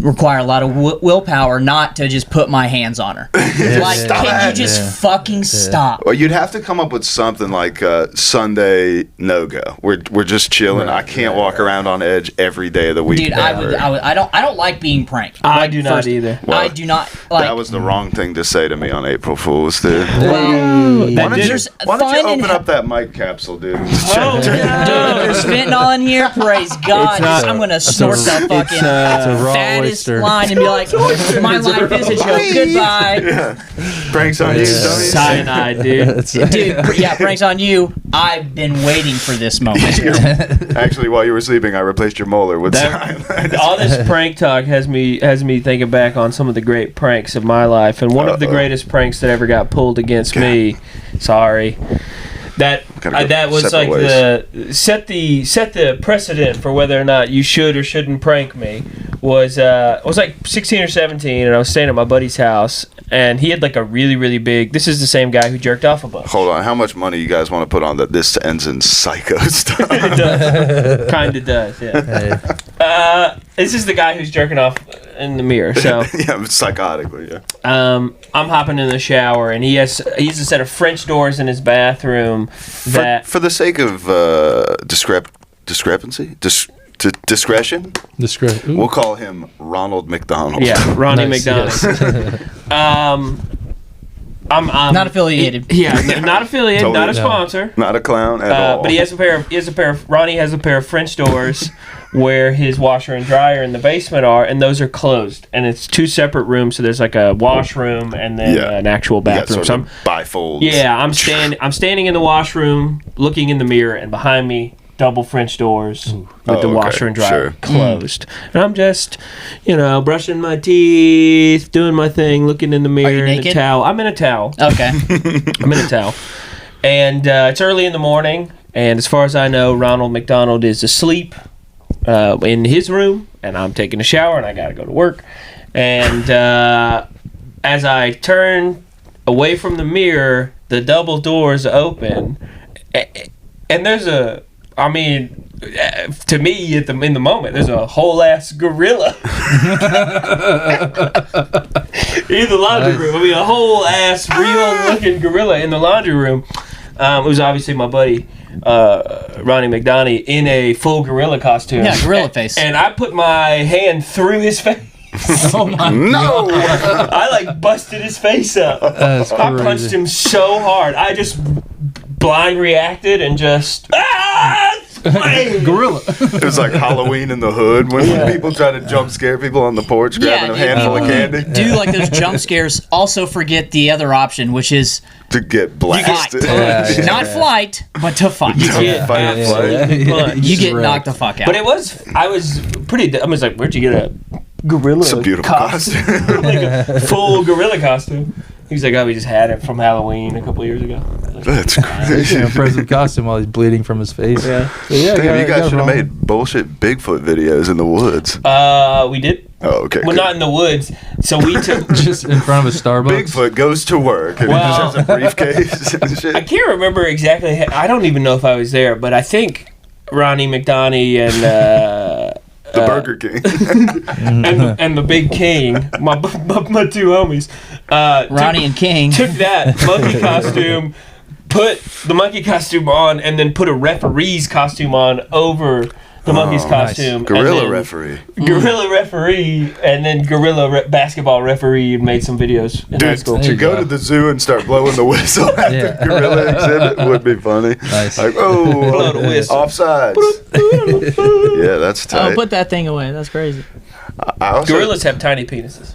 require a lot of willpower not to just put my hands on her. Like, can you just fucking stop?
Well, you'd have to come up with something like Sunday no-go. We're just chilling. I can't walk around on edge every day of the week.
Dude, I don't like being pranked.
I
Like,
do not either.
Well,
I do not like.
that was the wrong thing to say to me on April Fool's, dude.
Well,
Why don't you
there's
open
fun and
up that mic capsule, dude?
Oh,
Dude, there's fentanyl in here. Praise God.
not-
I'm gonna snort the fucking
a raw
fattest
oyster.
line and be like, my life is a joke. Goodbye.
Pranks on you, dummies.
Cyanide, dude.
Dude, yeah, pranks on you. I've been waiting for this moment.
Actually, while you were sleeping, I replaced your molar with cyanide.
All this prank talk has me thinking back on some of the great pranks of my life, and one of the greatest pranks that ever got pulled against me. Sorry. That was like the set the precedent for whether or not you should or shouldn't prank me. I was like 16 or 17, and I was staying at my buddy's house, and he had like a really, really big. This is the same guy who jerked off a bunch.
Hold on, how much money you guys want to put on that? This ends in psycho stuff.
It does. Kind of does, yeah. This is the guy who's jerking off in the mirror. So
yeah, psychotically, yeah.
I'm hopping in the shower, and he has a set of French doors in his bathroom.
For the sake of discretion, we'll call him Ronald McDonald.
Yeah, Ronnie
Nice,
McDonald. I'm
Not affiliated.
Not affiliated,
Totally
not a
no.
sponsor.
Not a clown at all.
But Ronnie has a pair of French doors where his washer and dryer in the basement are, and those are closed. And it's two separate rooms, so there's like a washroom and then an actual bathroom.
Sort of bifolds.
Yeah, I'm standing in the washroom, looking in the mirror, and behind me, double French doors with the washer and dryer closed. And I'm just, brushing my teeth, doing my thing, looking in the mirror in a towel. I'm in a towel.
Okay.
I'm in a towel. And it's early in the morning, and as far as I know, Ronald McDonald is asleep in his room, and I'm taking a shower, and I got to go to work. And as I turn away from the mirror, the double doors open, and there's to me, in the moment, there's a whole ass gorilla in the laundry room. A whole ass real looking gorilla in the laundry room. It was obviously my buddy Ronnie McDonald in a full gorilla costume.
Yeah, gorilla face.
And I put my hand through his face.
Oh my
No!
I like busted his face up.
That's
I
crazy.
punched him so hard. I just blind reacted and just
Gorilla.
It was like Halloween in the hood when people try to jump scare people on the porch, grabbing a handful of candy.
Do like those jump scares. Also forget the other option, which is
To get
fight.
blasted.
Not flight, but to fight.
You get
Fight,
absolutely punched.
You get knocked the fuck out.
But I was pretty. I was like, where'd you get a gorilla?
It's a beautiful costume.
Like a full gorilla costume. He's like, we just had it from Halloween a couple years ago.
That's crazy.
Impressive costume while he's bleeding from his face.
Yeah.
So, yeah,
Damn, you guys should have
wrong.
made bullshit Bigfoot videos in the woods.
We did.
Oh, okay.
Well,
good.
not in the woods. So we took.
Just in front of a Starbucks.
Bigfoot goes to work and he
Well-
just has a briefcase and
I
shit.
can't remember exactly. I don't even know if I was there, but I think Ronnie McDonald and
The Burger King.
and the Big King, my two homies,
Ronnie and King.
took that monkey costume, put the monkey costume on, and then put a referee's costume on over the monkey's
nice.
costume.
Gorilla referee.
Gorilla referee, and then gorilla basketball referee made some videos in high school.
To go to the zoo and start blowing the whistle at the gorilla exhibit would be funny.
Nice.
Like,
Blow the whistle.
offsides. Yeah, that's tight.
Oh, put that thing away. That's crazy.
I also,
Gorillas have tiny penises.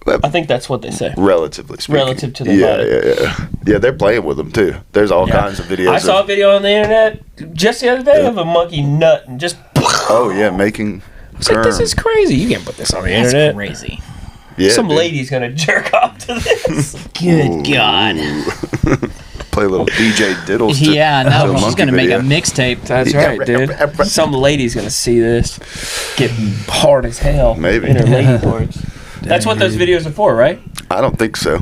I think that's what they say.
relatively speaking.
Relative to their body.
Yeah, they're playing with them too. There's all kinds of videos.
I saw a video on the internet just the other day of a monkey nut and just.
Oh yeah, making.
I was like, this is crazy. You can't put this on the
That's
internet.
crazy.
Yeah,
Some
dude.
lady's gonna jerk off to this.
Good God.
Play a little DJ Diddles. To,
Yeah,
to
no,
a
she's
monkey
gonna make a
video.
mixtape.
That's right, dude. Some lady's gonna see this, get hard as hell.
Maybe.
In her lady parts. That's what those videos are for, right?
I don't think so.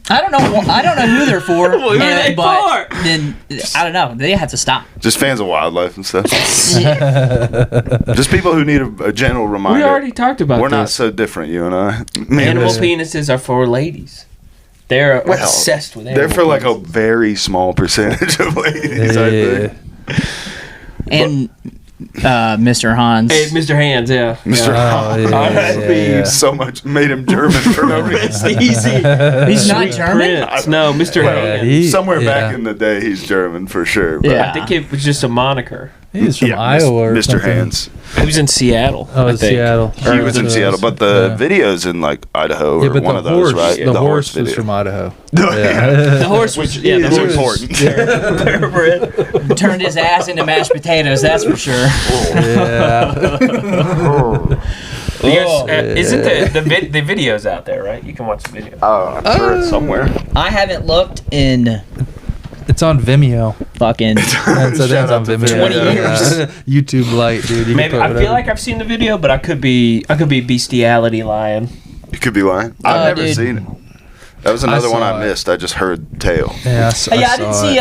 I don't know. I don't know who they're for.
Who are they
but
for?
then I don't know. They have to stop.
Just fans of wildlife and stuff. Just people who need a general reminder.
We already talked about
We're
this.
not so different, you and I.
Animal penises are for ladies. They're obsessed with animal
They're for like a
penises.
very small percentage of ladies, I think.
And Mr. Hans.
Hey, Mr. Hands, yeah.
Mr.
R.I.P.
So much made him German for no
It's
reason.
easy.
He's not
Sweet
German.
Prince. No, Mr. Hands.
Somewhere back in the day, he's German for sure. But
Yeah.
I think it was just a moniker.
He's from
yeah,
Iowa or
Mr.
something.
Hands.
He was in Seattle.
Oh,
I
it's
think.
Seattle.
He was in Seattle, but the video's in like Idaho
Yeah,
or
but
one
the
of those,
horse,
right?
the horse was
video.
from Idaho.
The horse was,
Which
the
is
horse
important.
thoroughbred.
Turned his ass into mashed potatoes. That's for sure.
Yeah.
Isn't the videos out there, right? You can watch the video.
Oh, I'm sure it's somewhere.
I haven't looked in
It's on Vimeo.
fucking.
That's
Shout out to
Vimeo.
20 years.
YouTube Lite, dude. You
Maybe
can put
I feel
whatever.
like I've seen the video, but I could be bestiality lying.
You could be lying. I've never
dude.
seen it. That was another one
saw
I
it.
missed. I just heard tale.
Yeah,
I didn't see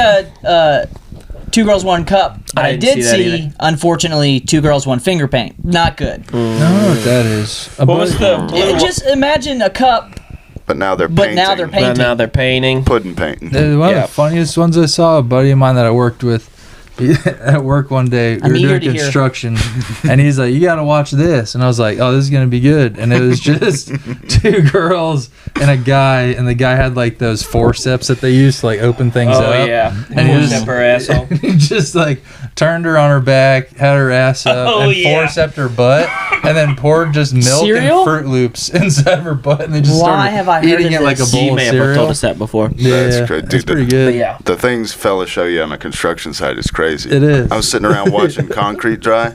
Two Girls, One Cup, but I
didn't
did
see that
see,
either.
unfortunately, Two Girls, One Finger Paint. Not good.
I don't know what that is.
What was the blue one?
Just imagine a cup,
But now they're
but
painting.
now they're painting.
Now they're painting.
Pudding painting.
One
Yeah.
of the funniest ones I saw, a buddy of mine that I worked with, at work one day, we
I'm
were
eager
doing
to hear.
construction, and he's like, "You got to watch this," and I was like, "Oh, this is gonna be good." And it was just two girls and a guy, and the guy had like those forceps that they use to like open things
Oh
up.
yeah,
And he was-
forced up her asshole.
He just like turned her on her back, had her ass up,
Oh,
and
yeah.
forcepped her butt, and then poured just milk
Cereal?
and Fruit Loops inside of her butt, and they just
Why
started
have I heard
eating
of
it like a
this?
bowl
You
of
may have
cereal.
told us that before.
Yeah,
That's great,
that's
dude.
pretty
But
good.
yeah,
The things fellas show you on a construction site is crazy.
It is.
I was sitting around watching concrete dry,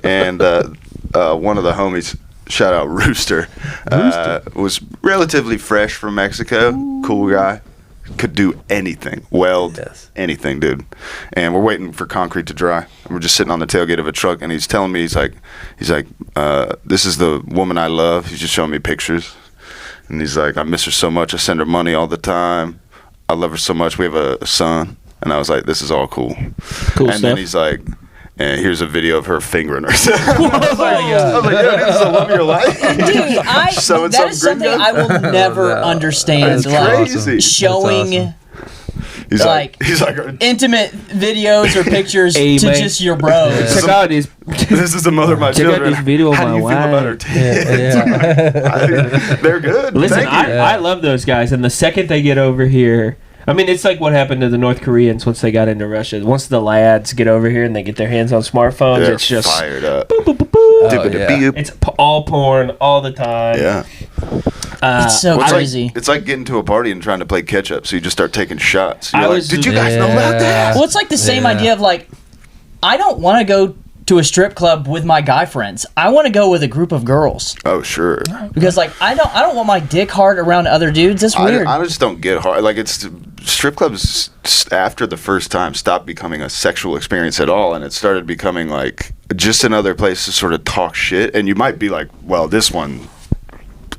and one of the homies, shout out Rooster, was relatively fresh from Mexico. Cool guy. Could do anything. Weld, anything, dude. And we're waiting for concrete to dry. And we're just sitting on the tailgate of a truck, and he's telling me, he's like, this is the woman I love. He's just showing me pictures. And he's like, I miss her so much. I send her money all the time. I love her so much. We have a son. And I was like, this is all cool.
Cool
and
stuff.
then he's like, and here's a video of her fingering herself. I was like, yo, this is the love of your life.
Dude,
Showing
that is
some
something
gringo?
I will never understand.
That's
Like
crazy.
showing
He's
like-
he's like,
intimate videos or pictures
Hey,
to
man.
just your bros.
check out this.
this is the mother of my
Check out
children.
this video of
How do
my
you feel about her
wife.
tits? They're good.
Listen,
Thank you.
I love those guys, and the second they get over here, I mean, it's like what happened to the North Koreans once they got into Russia. Once the lads get over here and they get their hands on smartphones,
They're
it's just
fired up.
yeah.
it's all porn all the time.
Yeah.
It's so
Well, it's
crazy.
Like, it's like getting to a party and trying to play catch up, so you just start taking shots. You're
I
like,
was-
did you guys know about that?
Well, it's like the same
Yeah.
idea of like, I don't want to go to a strip club with my guy friends. I want to go with a group of girls
Oh, sure.
because like I don't want my dick hard around other dudes. That's weird.
I just don't get hard. Like, it's strip clubs after the first time stopped becoming a sexual experience at all, and it started becoming like just another place to sort of talk shit. And you might be like, well, this one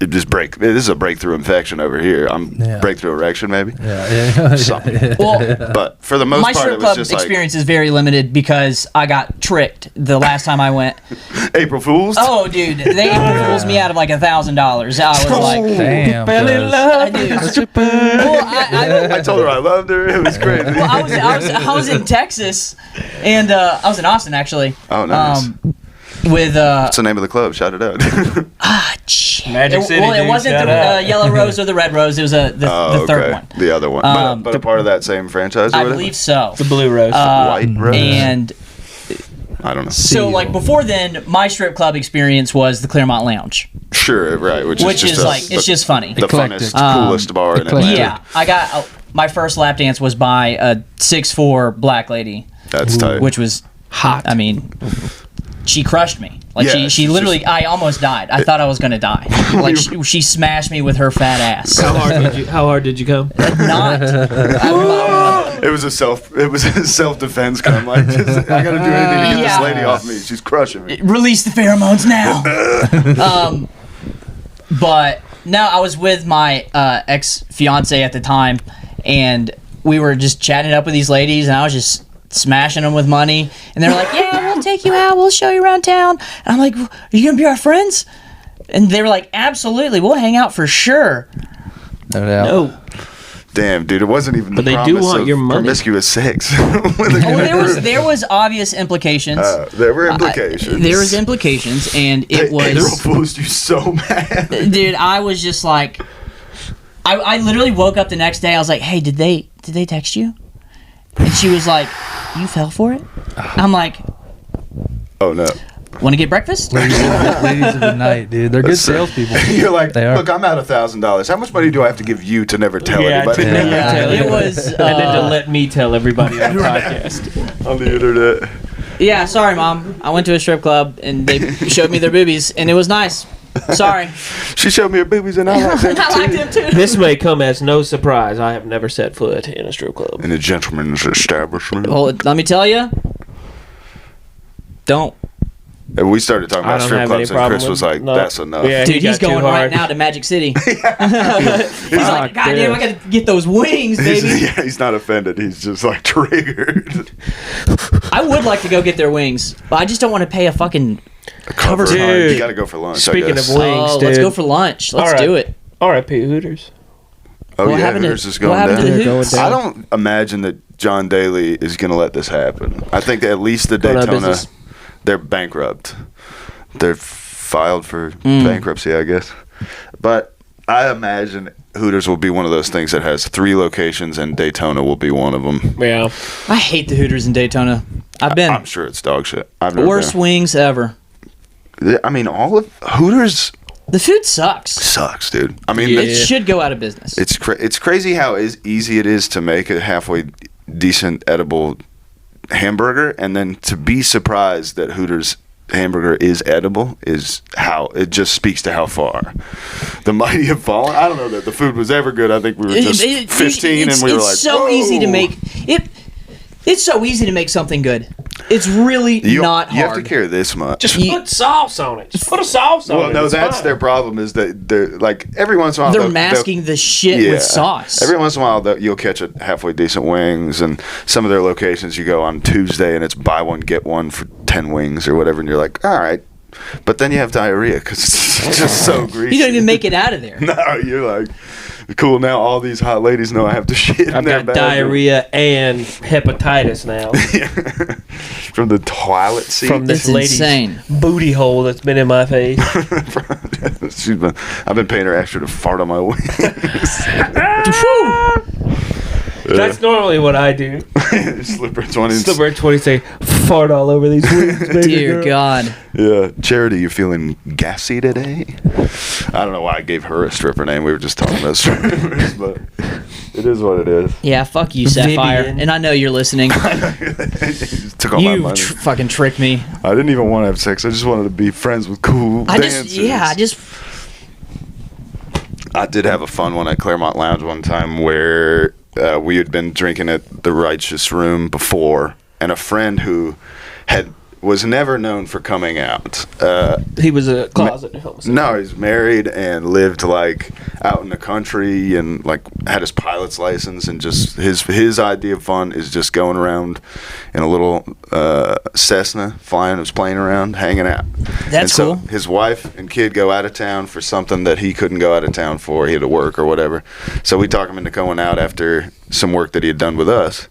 just break. This is a breakthrough infection over here. Breakthrough erection, maybe.
Yeah.
Something.
Well,
But for the most
my
part,
strip
it was
club
just
experience is very limited because I got tricked the last time I went.
like April Fools.
Oh, dude, they April Fools me out of like $1,000. I was like,
Damn.
Fell in
cuz.
love.
well,
I told her I loved her. It was crazy.
well, I was in Texas, and I was in Austin actually.
Oh, nice.
With
What's the name of the club? Shout it out.
shit.
Magic City,
Well, it
dude,
wasn't
shout
the
out.
yellow rose or the red rose. It was the third one.
The other one. But a part of that same franchise or
I
whatever?
believe so.
The blue rose.
White rose?
And
I don't know.
so, like before then, my strip club experience was the Claremont Lounge,
Sure, right. Which
which
is
is
just
like it's just funny.
the
Eclectic.
funnest, coolest bar in
eclectic.
Atlanta.
Yeah, I got my first lap dance was by a 6'4" black lady,
That's tight.
which was
Hot.
I mean, she crushed me. Like
Yeah,
she
she's
literally, I almost died. I thought I was gonna die. Like she smashed me with her fat ass.
How hard did you come?
Not.
It was a self defense kind of like I gotta do anything to get
Yeah.
this lady off me. She's crushing me.
Release the pheromones now. But no, I was with my ex fiance at the time, and we were just chatting it up with these ladies, and I was just smashing them with money, and they were like, "Yeah, we'll take you out, we'll show you around town." And I'm like, "Are you gonna be our friends?" And they were like, "Absolutely, we'll hang out for sure."
No doubt.
No.
Damn, dude, it wasn't even
But
the
they do
promise
want
of
your money.
promiscuous sex.
Oh, there was obvious implications.
There were implications.
There was implications, and it
April
was,
Fools, you so mad.
dude. I was just like, I literally woke up the next day. I was like, "Hey, did they text you?" And she was like, "You fell for it?" I'm like,
Oh no.
"Want to get breakfast?"
Ladies of the night, dude. They're good salespeople.
You're like,
They are.
look, I'm out $1,000. How much money do I have to give you to never tell anybody?
to never
Yeah,
tell
it
you.
was.
And then to let me tell everybody on the podcast.
On the internet.
Yeah, sorry, Mom. I went to a strip club and they showed me their boobies, and it was nice. Sorry.
She showed me her boobies and I liked them
I
too.
liked them too.
This may come as no surprise. I have never set foot in a strip club.
In a gentleman's establishment.
Well, let me tell you. Don't.
And we started talking
I
about
don't
strip
have any
clubs, and
problem
Chris was
with-
like,
no.
that's enough.
Yeah.
Dude,
He
he's
got too
going right
hard.
now to Magic City. He's like, God damn, I gotta get those wings, baby.
He's not offended. He's just like triggered.
I would like to go get their wings, but I just don't want to pay a fucking cover
Dude.
charge.
You gotta go for lunch.
Speaking
I guess.
of wings,
Oh,
dude.
let's go for lunch. Let's
All right.
do it.
R.I.P. Hooters.
oh
what
yeah,
happened to-
Hooters is
what
going
happened
down.
to the
Going
Hoots?
down.
I don't imagine that John Daly is going to let this happen. I think that at least the
Going out of
Daytona,
business.
they're bankrupt. They're filed for bankruptcy, I guess. But I imagine Hooters will be one of those things that has 3 locations, and Daytona will be one of them.
Yeah.
I hate the Hooters in Daytona. I've been.
I'm sure it's dog shit. I've never
Worst wings ever.
been. I mean, all of Hooters
The food sucks.
sucks, dude. I mean,
Yeah.
It should go out of business.
it's crazy how easy it is to make a halfway decent edible hamburger, and then to be surprised that Hooters hamburger is edible is how it just speaks to how far the mighty have fallen. I don't know that the food was ever good. I think we were just 15 and we were like,
it's so easy to
"Whoa."
make it. It's so easy to make something good. It's really not
You
hard.
have to care this much.
Just
Ye-
put sauce on it. Just put a sauce on
well,
it.
no,
It's
that's
fine.
their problem is that they're like every once in a while
They're
they'll-
masking the shit with sauce.
Every once in a while, you'll catch a halfway decent wings, and some of their locations you go on Tuesday and it's buy one get one for 10 wings or whatever, and you're like, all right, but then you have diarrhea because it's just so greasy.
You don't even make it out of there.
No, you're like, cool. Now all these hot ladies know I have to shit.
I've
in their
got
bathroom.
diarrhea and hepatitis now
from the toilet seat.
from this
It's
lady's
insane.
booty hole that's been in my face.
I've been paying her extra to fart on my wings.
Whew.
That's normally what I do.
Slipper 20.
Slipper 20 say, fart all over these wings, baby
Dear
girl.
God.
Yeah, Charity, you feeling gassy today? I don't know why I gave her a stripper name. We were just talking about strippers, but it is what it is.
Yeah, fuck you, Sapphire.
Vivian.
And I know you're listening.
Just took all my
You
money.
fucking tricked me.
I didn't even want to have sex. I just wanted to be friends with cool dancers. I did have a fun one at Claremont Lounge one time where we had been drinking at the Righteous Room before, and a friend who had was never known for coming out.
He was a closet homosexual.
No, he's married and lived like out in the country and like had his pilot's license, and just his idea of fun is just going around in a little Cessna, flying his plane around, hanging out.
That's
cool.
cool.
His wife and kid go out of town for something that he couldn't go out of town for. He had to work or whatever. So we talk him into going out after some work that he had done with us.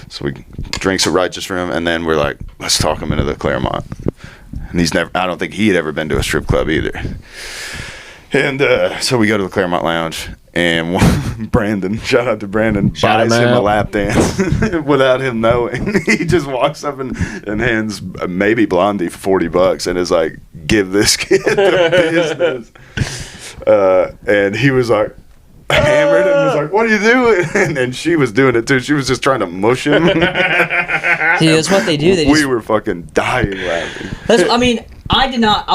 So we drinks at Righteous Room, and then we're like, let's talk him into the Claremont. And I don't think he had ever been to a strip club either. And so we go to the Claremont Lounge, and Brandon, shout out to Brandon, buys him a lap dance without him knowing. He just walks up and hands maybe Blondie $40 and is like, give this kid the business. And he was like, hammered and was like, what are you doing? And she was doing it too. She was just trying to mush him.
See, that's what they do.
We were fucking dying laughing.
I mean, I did not.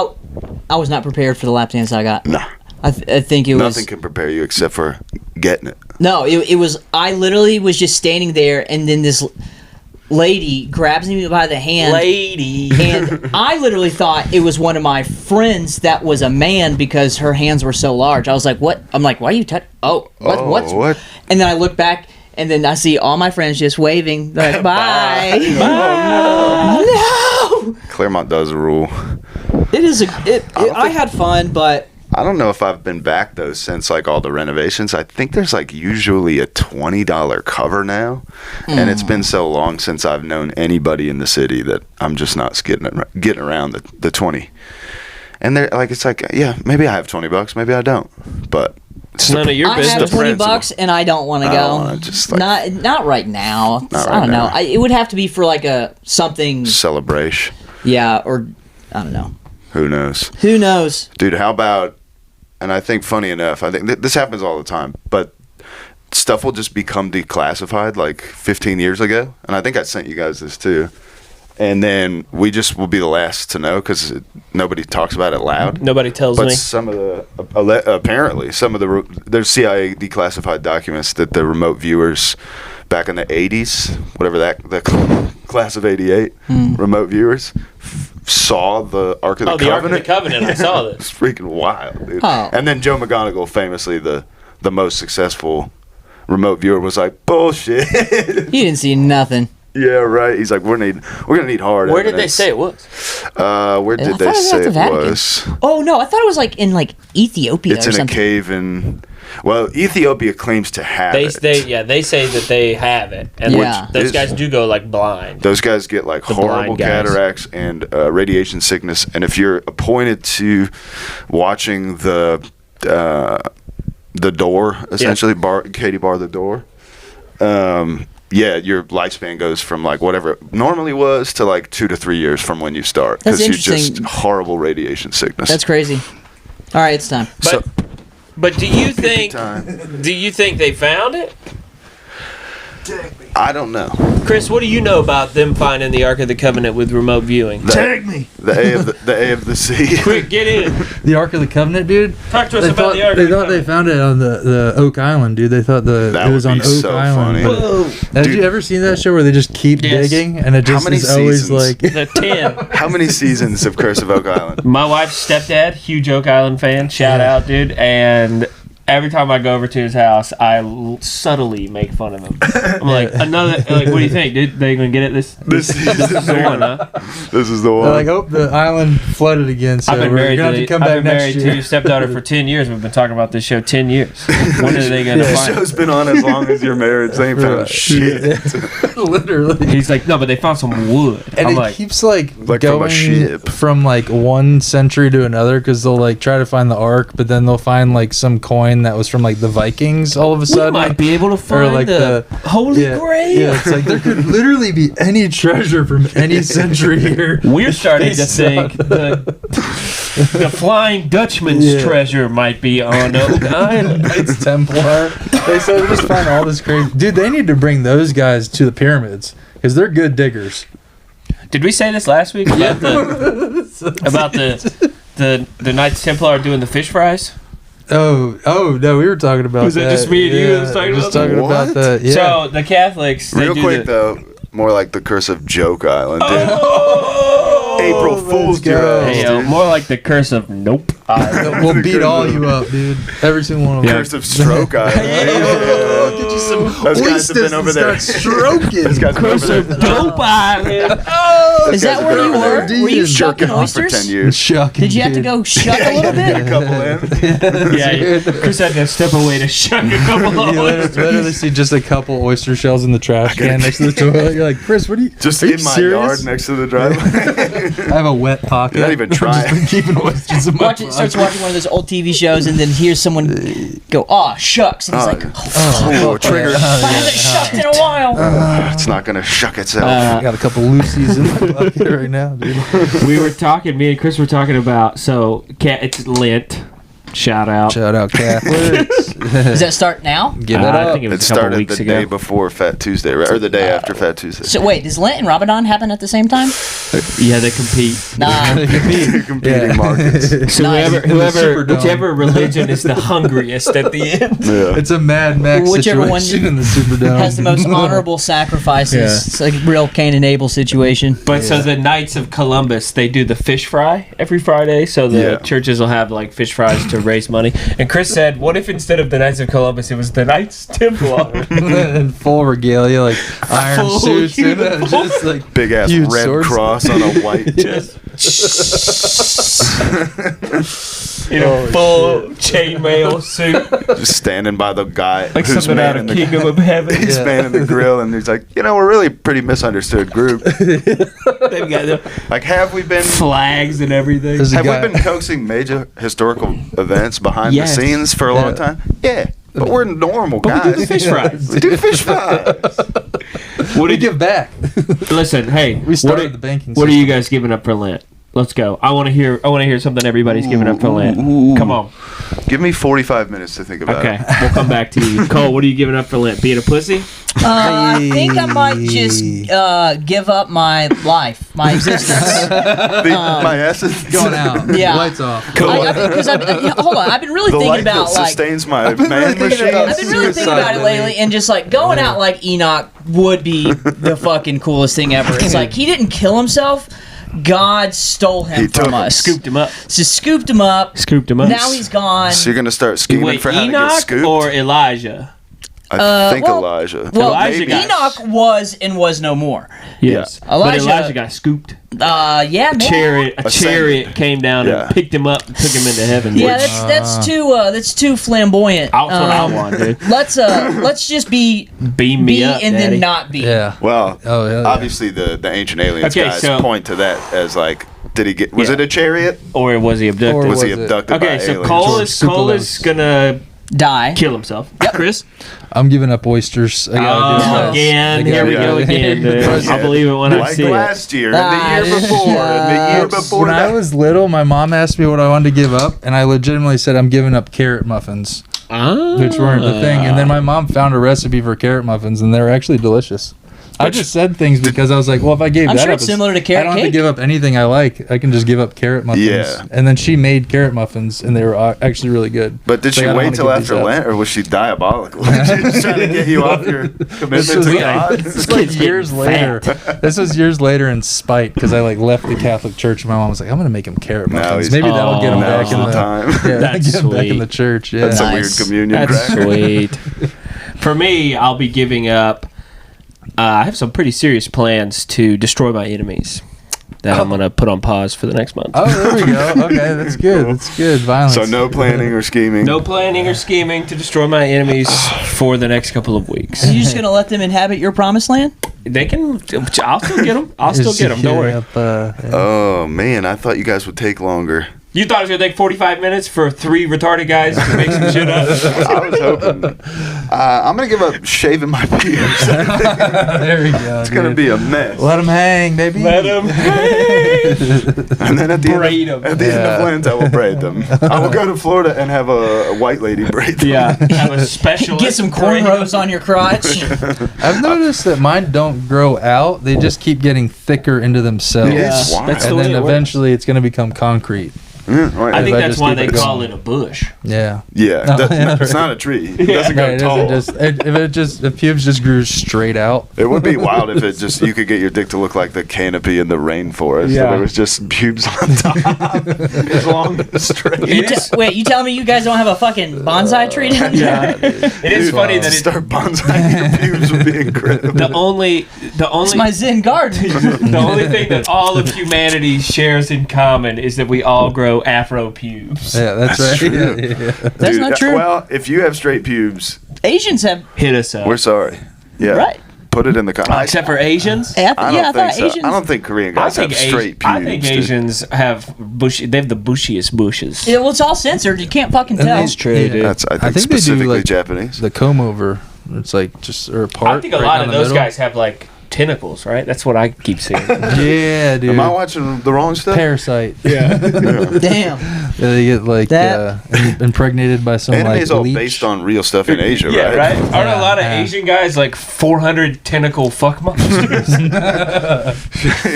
I was not prepared for the lap dance I got.
Nah.
I think it was.
Nothing can prepare you except for getting it.
No, it was. I literally was just standing there, and then this lady grabs me by the hand. And I literally thought it was one of my friends that was a man because her hands were so large. I was like, what? I'm like, why are you touching? Oh, what? And then I look back, and then I see all my friends just waving. They're like, bye. No.
Claremont does rule.
It is I had fun, but
I don't know if I've been back though since like all the renovations. I think there's like usually a $20 cover now, and it's been so long since I've known anybody in the city that I'm just not getting around the 20. And they're like, it's like, yeah, maybe I have $20, maybe I don't, but it's
none of your
I
business.
have $20 and I don't want to go.
Just like,
not right now.
Not
I don't
right
know. It would have to be for like a something.
celebration.
Yeah, or I don't know.
Who knows?
Who knows?
Dude, how about, and I think funny enough, I think this happens all the time, but stuff will just become declassified like 15 years ago. And I think I sent you guys this too. And then we just will be the last to know because nobody talks about it loud.
Nobody tells
But
me.
some of the, apparently, there's CIA declassified documents that the remote viewers back in the 80s, whatever the class of 88, remote viewers, saw the Ark of the Covenant.
The Ark of the Covenant, I saw this.
It's freaking wild, dude.
Oh.
And then Joe McGonigal, famously the most successful remote viewer, was like, bullshit.
You didn't see nothing.
Yeah, right. He's like, we're gonna need hard
Where did they
evidence.
say it was?
Where did
I
they
thought it was
say
at the
it
Vatican.
was?
Oh no, I thought it was like in like Ethiopia
It's
or
in
something.
a cave in. Well, Ethiopia claims to have it.
They say that they have it, and
Yeah.
those
is-
guys do go like blind.
Those guys get like horrible
blind guys.
cataracts and radiation sickness. And if you're appointed to watching the door, essentially, Katie Bar the door, yeah, your lifespan goes from like whatever it normally was to like 2 to 3 years from when you start.
That's
Because you're
interesting.
just horrible radiation sickness.
That's crazy. All right, it's time.
But do you think
time.
they found it?
I don't know.
Chris, what do you know about them finding the Ark of the Covenant with remote viewing?
Tag me.
The A of the C.
Quick, get in.
The Ark of the Covenant, dude.
Talk to us
They
about
thought
the Ark of
they
the
thought they
Covenant.
found it on the Oak Island, dude. They thought
That
it was
would
on
be
Oak
so
Island.
funny.
But- Have you ever seen that show where they just keep
Yes.
digging and it just
many
is always
seasons?
like
The 10.
How many seasons of Curse of Oak Island?
My wife's stepdad, huge Oak Island fan. Shout out, dude. And every time I go over to his house, I subtly make fun of him. I'm like, what do you think, dude? They gonna get it this
This
is the one, huh?
This is the one.
they're like, oh, the island flooded again, so
I've been
we're
married,
gonna have to come back next
to
year.
your stepdaughter for 10 years. We've been talking about this show 10 years. When are they gonna
The
find
show's been on as long as your marriage. They ain't found
Right.
shit.
Literally.
He's like, no, but they found some wood.
And
I'm
it
like,
keeps like
Like from a
going
ship.
from like one century to another because they'll like try to find the Ark, but then they'll find like some coin that was from like the Vikings all of a
we
sudden.
might be able to find
like
the Holy Grail.
Yeah, it's like there could literally be any treasure from any century here.
We're starting to
Based
think
on-
the Flying Dutchman's
Yeah.
treasure might be on Oak Island.
It's Templar. They said they just find all this crazy. Dude, they need to bring those guys to the pyramids because they're good diggers.
Did we say this last week about the Knights Templar doing the fish fries?
Oh no, we were talking about
Was it just me and you that was talking
just
about that?
talking about
What?
that. Yeah.
So the Catholics, they
Real
do
quick though, more like the Curse of Joke Island. Dude.
Oh!
April Fool's
go.
dress.
Hey, more like the curse of nope.
We'll beat all you up, dude. Every single one of them.
Curse of stroke eye.
Get you some
Those guys have been over there.
stroking.
Those guys have been over there.
Dope island.
Is that where you were? Were you shucking
Jerking off for 10
oysters?
years.
Shucking,
Did you have to
dude.
go shuck a little
A
bit?
couple in.
Yeah, Chris had to step away to shuck a couple of
You literally see just a couple oyster shells in the trash can next to the toilet. You're like, Chris, what are you?
Just
are you
in my
serious?
yard next to the driveway.
I have a wet pocket.
Not even
I've
trying.
just been keeping oysters in my
Starts watching one of those old TV shows and then hears someone go, "Aw, shucks," and he's like,
Oh, trigger.
"I haven't shucked in a while."
It's not gonna shuck itself.
I got a couple Lucy's in my pocket right now, dude.
We were talking, me and Chris were talking about, so it's Lent. Shout out.
Shout out Catholics.
Does that start now?
Give it
I
up.
think it was
It
a couple
started
weeks
the
ago.
day before Fat Tuesday, right? Or the day after Fat Tuesday.
So wait, does Lent and Ramadan happen at the same time?
Yeah, they compete.
Nah.
Competing markets.
So
Nice.
whichever religion is the hungriest at the end.
Yeah.
It's a Mad Max
Whichever one
situation in the Superdome.
has the most honorable sacrifices.
Yeah.
It's like a real Cain and Abel situation.
But so the Knights of Columbus, they do the fish fry every Friday. So the
Yeah.
churches will have like fish fries to raise money. And Chris said, "What if instead of the Knights of Columbus, it was the Knights Templar?"
in full regalia, like iron
Full
suits, and
uniform.
just like
Big ass
huge
red
swords.
cross on a white.
Full chainmail suit,
Just standing by the guy
like
who's
something out of
manning the
Kingdom of Heaven.
He's manning the grill, and he's like, we're really a pretty misunderstood group.
They've got the
Like, have we been
flags and everything.
There's a
have
guy-
we been coaxing major historical events behind
Yes.
the scenes for a long time? Yeah, but we're normal
But
guys.
we do the fish fries.
We do fish fries.
What
We
did you
give back.
listen? Hey,
We started the banking
What are
system.
you guys giving up for Lent? Let's go. I want to hear something everybody's giving up for Lent. Come on.
Give me 45 minutes to think about
Okay,
it.
we'll come back to you. Cole, what are you giving up for Lent? Being a pussy?
I think I might just give up my life, my existence.
My essence
Going out.
Yeah.
Lights off.
Because hold on, I've been really
The
thinking
light that
about like
sustains my
been really
man
thinking
machine.
about
I've been really thinking
Suicide
about it
movie.
lately, and just like going out like Enoch would be the fucking coolest thing ever. It's like he didn't kill himself. God stole him
He took
from
him.
us.
Scooped him up.
Just scooped him up.
Scooped him up.
Now he's gone.
So you're gonna start scheming
Wait,
for how to get
Enoch
scooped?
or Elijah?
I think
well-
Elijah.
Well,
Elijah
Maybe.
got-
Enoch was and was no more.
Yes. But
Elijah-
Elijah got scooped.
Yeah, man.
A chariot came down
Yeah.
and picked him up and took him into heaven.
Yeah, that's too flamboyant.
That's what I want, dude.
Let's just be
Beam me up,
and
Daddy.
then not be.
Yeah.
Well,
Oh, yeah.
obviously the ancient aliens
Okay,
guys
so-
point to that as like, did he get? Was
Yeah.
it a chariot?
Or was he abducted?
Or
Was he
was it-
abducted by
Okay, so
aliens?
Cole
Or
is
Superloads.
gonna
Die.
kill himself. Chris?
I'm giving up oysters. I gotta do this.
Again.
I
Here
gotta
we
do
go
it.
again, dude.
Yeah.
I'll believe it when I
Like
see it.
last year, and the year
Ah,
before, and the year before
When I
that.
was little, my mom asked me what I wanted to give up, and I legitimately said I'm giving up carrot muffins, which weren't the thing. And then my mom found a recipe for carrot muffins, and they were actually delicious. I just said things because I was like, well, if I gave
I'm
that
sure
up,
it's similar to carrot
I don't have to
cake.
give up anything I like. I can just give up carrot muffins.
Yeah.
And then she made carrot muffins, and they were actually really good.
But did
So
she
I don't
wait
wanna
till
give
after
these up.
Lent, or was she diabolical? She was trying to get you off your commitment
was
to
like-
God.
This is like years later. This was years later in spite because I like left the Catholic Church. And my mom was like, "I'm gonna make him carrot
Now
muffins.
he's-
Maybe that'll get him
Now's
back in
the
the
time.
Yeah,
That's
get him back in
sweet.
the church." Yeah.
That's a weird
Nice.
communion
That's
cracker.
sweet. For me, I'll be giving up. I have some pretty serious plans to destroy my enemies that I'm going to put on pause for the next month.
Oh, there we go. Okay, that's good. That's good. Violence.
So no planning or scheming.
No planning or scheming to destroy my enemies for the next couple of weeks.
Are you just gonna let them inhabit your promised land?
They can. I'll still get them. I'll still get them. Don't worry.
Oh man, I thought you guys would take longer.
You thought it was going to take 45 minutes for 3 retarded guys to make some shit up?
I was hoping. I'm gonna give up shaving my beards.
There we go.
It's gonna be a mess.
Let him hang, baby.
Let them
And then at the
braid
end,
'em.
at the end of Lent, I will braid them. I will go to Florida and have a white lady braid them.
Yeah, have a specialist.
Get some cornrows on your crotch.
I've noticed that mine don't grow out; they just keep getting thicker into themselves.
It's wild.
that's the
And
way
then
it works.
eventually, it's going to become concrete.
Right.
I think
I
that's
just
why
keep
they
it
call
going.
it a bush.
Yeah.
It's not a tree. It doesn't go
It
tall.
if pubes just grew straight out.
It would be wild if it just you could get your dick to look like the canopy in the rainforest.
Yeah.
And there was just pubes on top, as long and straight.
Wait, you telling me you guys don't have a fucking bonsai tree down there?
It is funny that
Start bonsaiing your pubes would be incredible.
the only
It's my Zen garden.
the only thing that all of humanity shares in common is that we all grow afro pubes.
Yeah, that's right.
true.
Yeah.
That's not true.
Well, if you have straight pubes,
Asians have,
Hit us up.
we're sorry. Yeah.
right?
Put it in the comments.
Except for Asians.
I
I
thought
think so.
Asians.
I don't think Korean
I
guys have
think,
straight pubes.
I think
dude.
Asians have bushy. They have the bushiest bushes.
Yeah, well, it's all censored. You can't fucking
And
tell.
they-
true, dude.
That's I think
think they do,
specifically
like,
Japanese.
The comb over. It's like just or a part.
I think a
right
lot
down
of
the
those
middle.
guys have like tentacles, right? That's what I keep seeing.
Yeah, dude.
Am I watching the wrong stuff?
Parasite.
Damn.
Yeah, they get like
That-
impregnated by some
Anime
like
is all
leech.
based on real stuff in Asia,
Yeah, right? Aren't
Yeah,
a lot of
yeah.
Asian guys like 400 tentacle fuck monsters?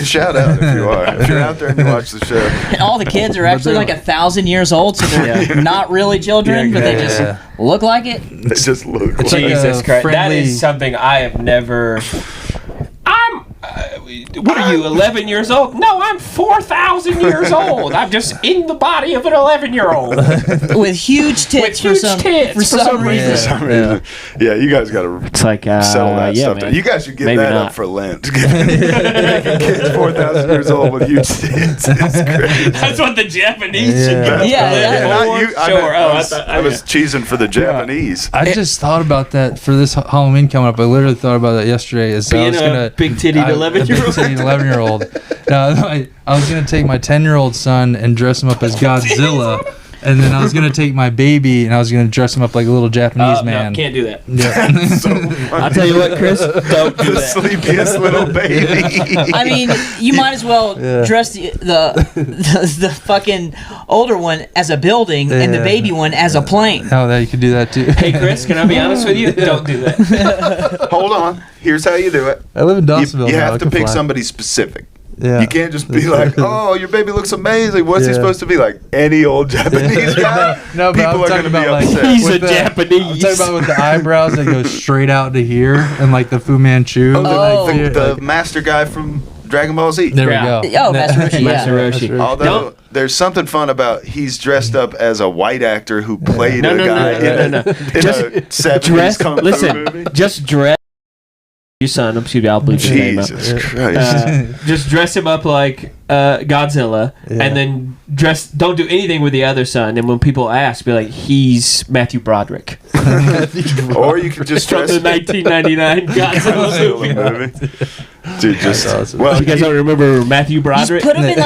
Shout out if you are. If you're out there and you watch the show.
And all the kids are actually
they're-
like 1,000 years old, so they're
Yeah.
not really children, but they just
Yeah.
look like it.
They just look
It's
like
like
Jesus
a
Christ. That
friendly-
is something I have never. I'm. What are you, 11 years old? No, I'm 4,000 years old. I'm just in the body of an 11-year-old.
With huge tits,
With huge tits
for some reason.
for some reason. Yeah, you guys got to
It's like,
settle that
yeah,
stuff.
man.
You guys should get
Maybe
that
not.
up for Lent. Kids 4,000 years old with huge tits. It's crazy.
That's what the Japanese should
Yeah.
get.
Yeah,
Not you.
Sure.
I was cheesing for the Japanese.
I just thought about that for this Halloween coming up. I literally thought about that yesterday. Is I
Being
was
a
gonna
big-titted 11-year-old.
big-titted 11-year-old. No, I was gonna take my 10-year-old son and dress him up as Godzilla, and then I was gonna take my baby and I was gonna dress him up like a little Japanese man.
No, can't do that.
Yeah.
I'll tell you what, Chris. Don't do
The
that.
sleepiest little baby.
I mean, you might as well dress the fucking older one as a building and the
Yeah.
baby one as a plane.
Oh, that you could do that too.
Hey, Chris, can I be honest with you? Don't do that.
Hold on. Here's how you do it.
I live in Dawsonville.
You
now. I
have to
can
pick
fly.
somebody specific.
Yeah.
You can't just be like, "Oh, your baby looks amazing." What's he
Yeah.
supposed to be like? Any old Japanese guy?
No, but
People
I'm
are
talking
gonna be
about like
upset.
He's
with
a
the-
Japanese.
I'm talking about with the eyebrows that go straight out to here and like the Fu Manchu.
Oh,
like,
the master guy from Dragon Ball Z.
there
Yeah.
we go.
Oh, Master Roshi, yeah.
Master Roshi.
Although there's something fun about he's dressed up as a white actor who played
No,
a
no,
guy
no,
in
no,
a
no.
70s
Dress.
kung fu
Listen,
movie.
just dress your son. Excuse me, I'll bleep his name up.
Jesus Christ.
Just dress him up like Godzilla,
Yeah.
and then don't do anything with the other son. And when people ask, be like, he's Matthew Broderick
Or you could just
from
dress
the 1999 Godzilla movie.
movie. Dude, just
awesome.
well,
You guys don't remember Matthew
Just
Broderick?
put him in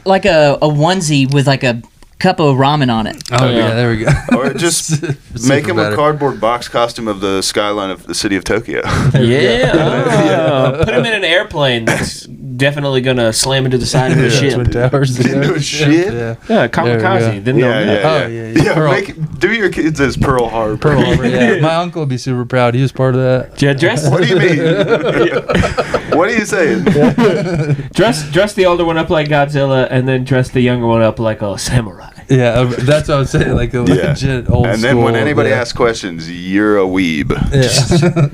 like a onesie with like a cup of ramen on it.
Oh yeah, there we go.
or just
Super
make him
better.
a cardboard box costume of the skyline of the city of Tokyo.
Yeah. Put him in an airplane that's definitely gonna slam into the side of the
Twin
ship.
Towers.
Into a ship?
Yeah.
Yeah,
There we go.
kamikaze. Then they'll
Yeah,
know.
yeah,
Oh,
yeah.
yeah, yeah. Pearl-
Do your kids as Pearl Harbor.
Pearl Harbor. Yeah, my uncle would be super proud. He was part of that.
Yeah, dress
What do you mean? What are you saying?
dress the older one up like Godzilla, and then dress the younger one up like a samurai.
Yeah, that's what I was saying. Like a
Yeah.
legit old
And then
school.
when anybody
yeah.
asks questions, you're a weeb.
Yeah.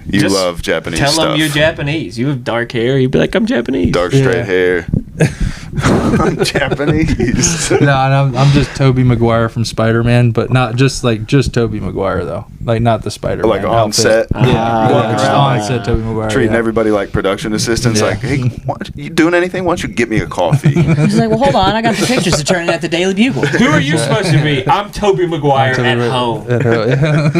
You
Just
love Japanese
Tell
stuff.
them you're Japanese. You have dark hair. You'd be like, I'm Japanese.
Dark straight
Yeah.
hair. I'm Japanese.
No, and I'm just Tobey Maguire from Spider-Man, but not just Tobey Maguire though. Like not the Spider-Man.
Like on
outfit.
set.
Yeah,
walking
just
around
on
like
set Tobey Maguire.
treating
yeah.
everybody like production assistants.
Yeah.
Like, hey, you doing anything? Why don't you get me a coffee?
He's like, well, hold on, I got the pictures to turn in at the Daily Bugle.
Who are you supposed to be? I'm Toby Maguire
Tobey
at
Mag-
home.
Yeah.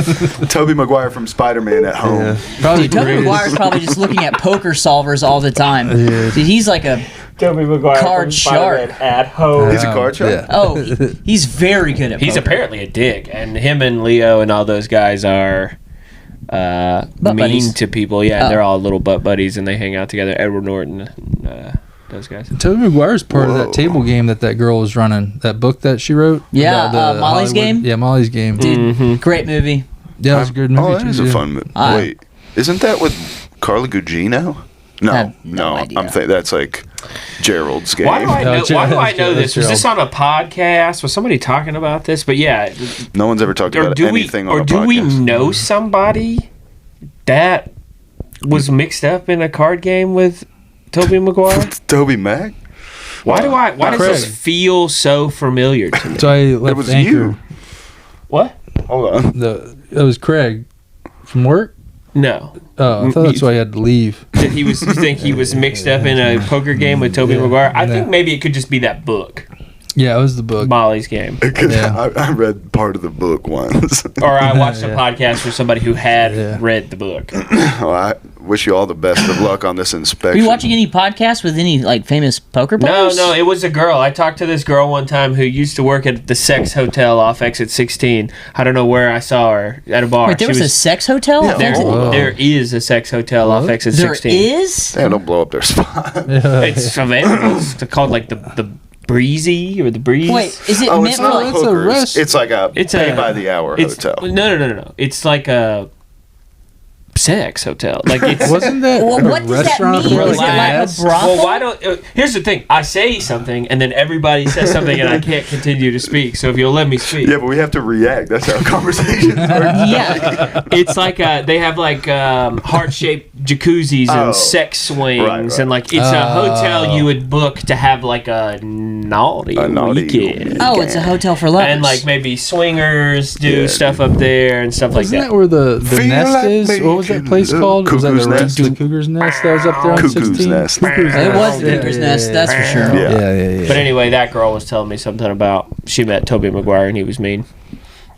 Tobey Maguire from Spider-Man at home.
Yeah. Probably
Dude, Tobey
greatest-
Maguire's probably just looking at poker solvers all the time.
Yeah.
Dude, he's like a
Toby Maguire
Card
from
Spider-Man
Spider-Man at home.
He's a card shark?
Yeah.
oh, he's very good at
He's
poker.
apparently a dick, and him and Leo and all those guys are mean
buddies.
to people. Yeah,
Oh.
they're all little butt buddies, and they hang out together. Edward Norton, those guys.
Tobey Maguire's part of
Whoa.
that table game that girl was running. That book that she wrote.
Yeah,
The
Molly's
Hollywood-
Game?
Yeah, Molly's Game.
Dude, great movie.
Yeah, it was a good movie.
Oh, that
too,
is a
yeah.
fun movie.
I-
Wait, isn't that with Carla Gugino? No,
have no
no.
idea.
That's like Gerald's game.
Why do I
No,
know?
Gerald-
Why do I know
Gerald-
this? Was this on a podcast? Was somebody talking about this? But yeah,
No one's ever talked
or
about
do we?
anything on
Or
a
do
podcast.
we know somebody that was mixed up in a card game with Tobey Maguire?
Toby Mac?
Why does
Craig.
this feel so familiar to me?
So I
It
left
was
Anchor.
you.
What?
Hold on.
It was Craig from work.
No.
Oh, I thought that's why I had to leave.
That you think he was mixed up in a poker game with Tobey Maguire? I think
No.
maybe it could just be that book,
Yeah, it was the book.
Molly's Game.
Because
Yeah.
I read part of the book once.
Or I watched a podcast for somebody who had
Yeah.
read the book.
Well, I wish you all the best of luck on this
Are
inspection.
you watching any podcasts with any like famous poker
No,
players?
no, it was a girl. I talked to this girl one time who used to work at the Sex Hotel off Exit 16. I don't know where I saw her at a bar.
Wait, there
She
was a sex hotel?
Yeah,
there,
Whoa.
there is a Sex Hotel off Exit
There
16.
is?
Damn, don't blow up their spot.
It's available. It's called like the Breezy or the Breeze.
Wait, is it
Oh,
meant
it's
for
not
like...
It's a
hookers.
rest-
It's like a
It's
pay
a-
by the hour
It's
hotel.
no. It's like a sex hotel. Like it's
Wasn't that
Well,
a
what does that
restaurant
mean?
for,
Is it like a
ass?
brothel?
Well, why don't? Here's the thing. I say something, and then everybody says something, and I can't continue to speak. So if you'll let me speak,
Yeah, but we have to react. That's how conversations work.
Yeah.
it's like they have like heart-shaped jacuzzis and
Oh.
sex swings,
Right.
and like it's a hotel you would book to have like a naughty weekend.
Oh, it's a hotel for lovers.
And like maybe swingers do
Yeah.
stuff up there and stuff
Wasn't
like
that
that.
where the
Feel
nest
like
is? What was that place
making
called? Was that
Cuckoo's
the
Nest?
the Cougar's Nest that was up there on
Cuckoo's
16?
Nest.
Cuckoo's
It was
Yeah,
Cuckoo's
yeah,
Nest,
yeah,
that's for sure.
Yeah.
Yeah.
But anyway, that girl was telling me something about she met Tobey Maguire and he was mean.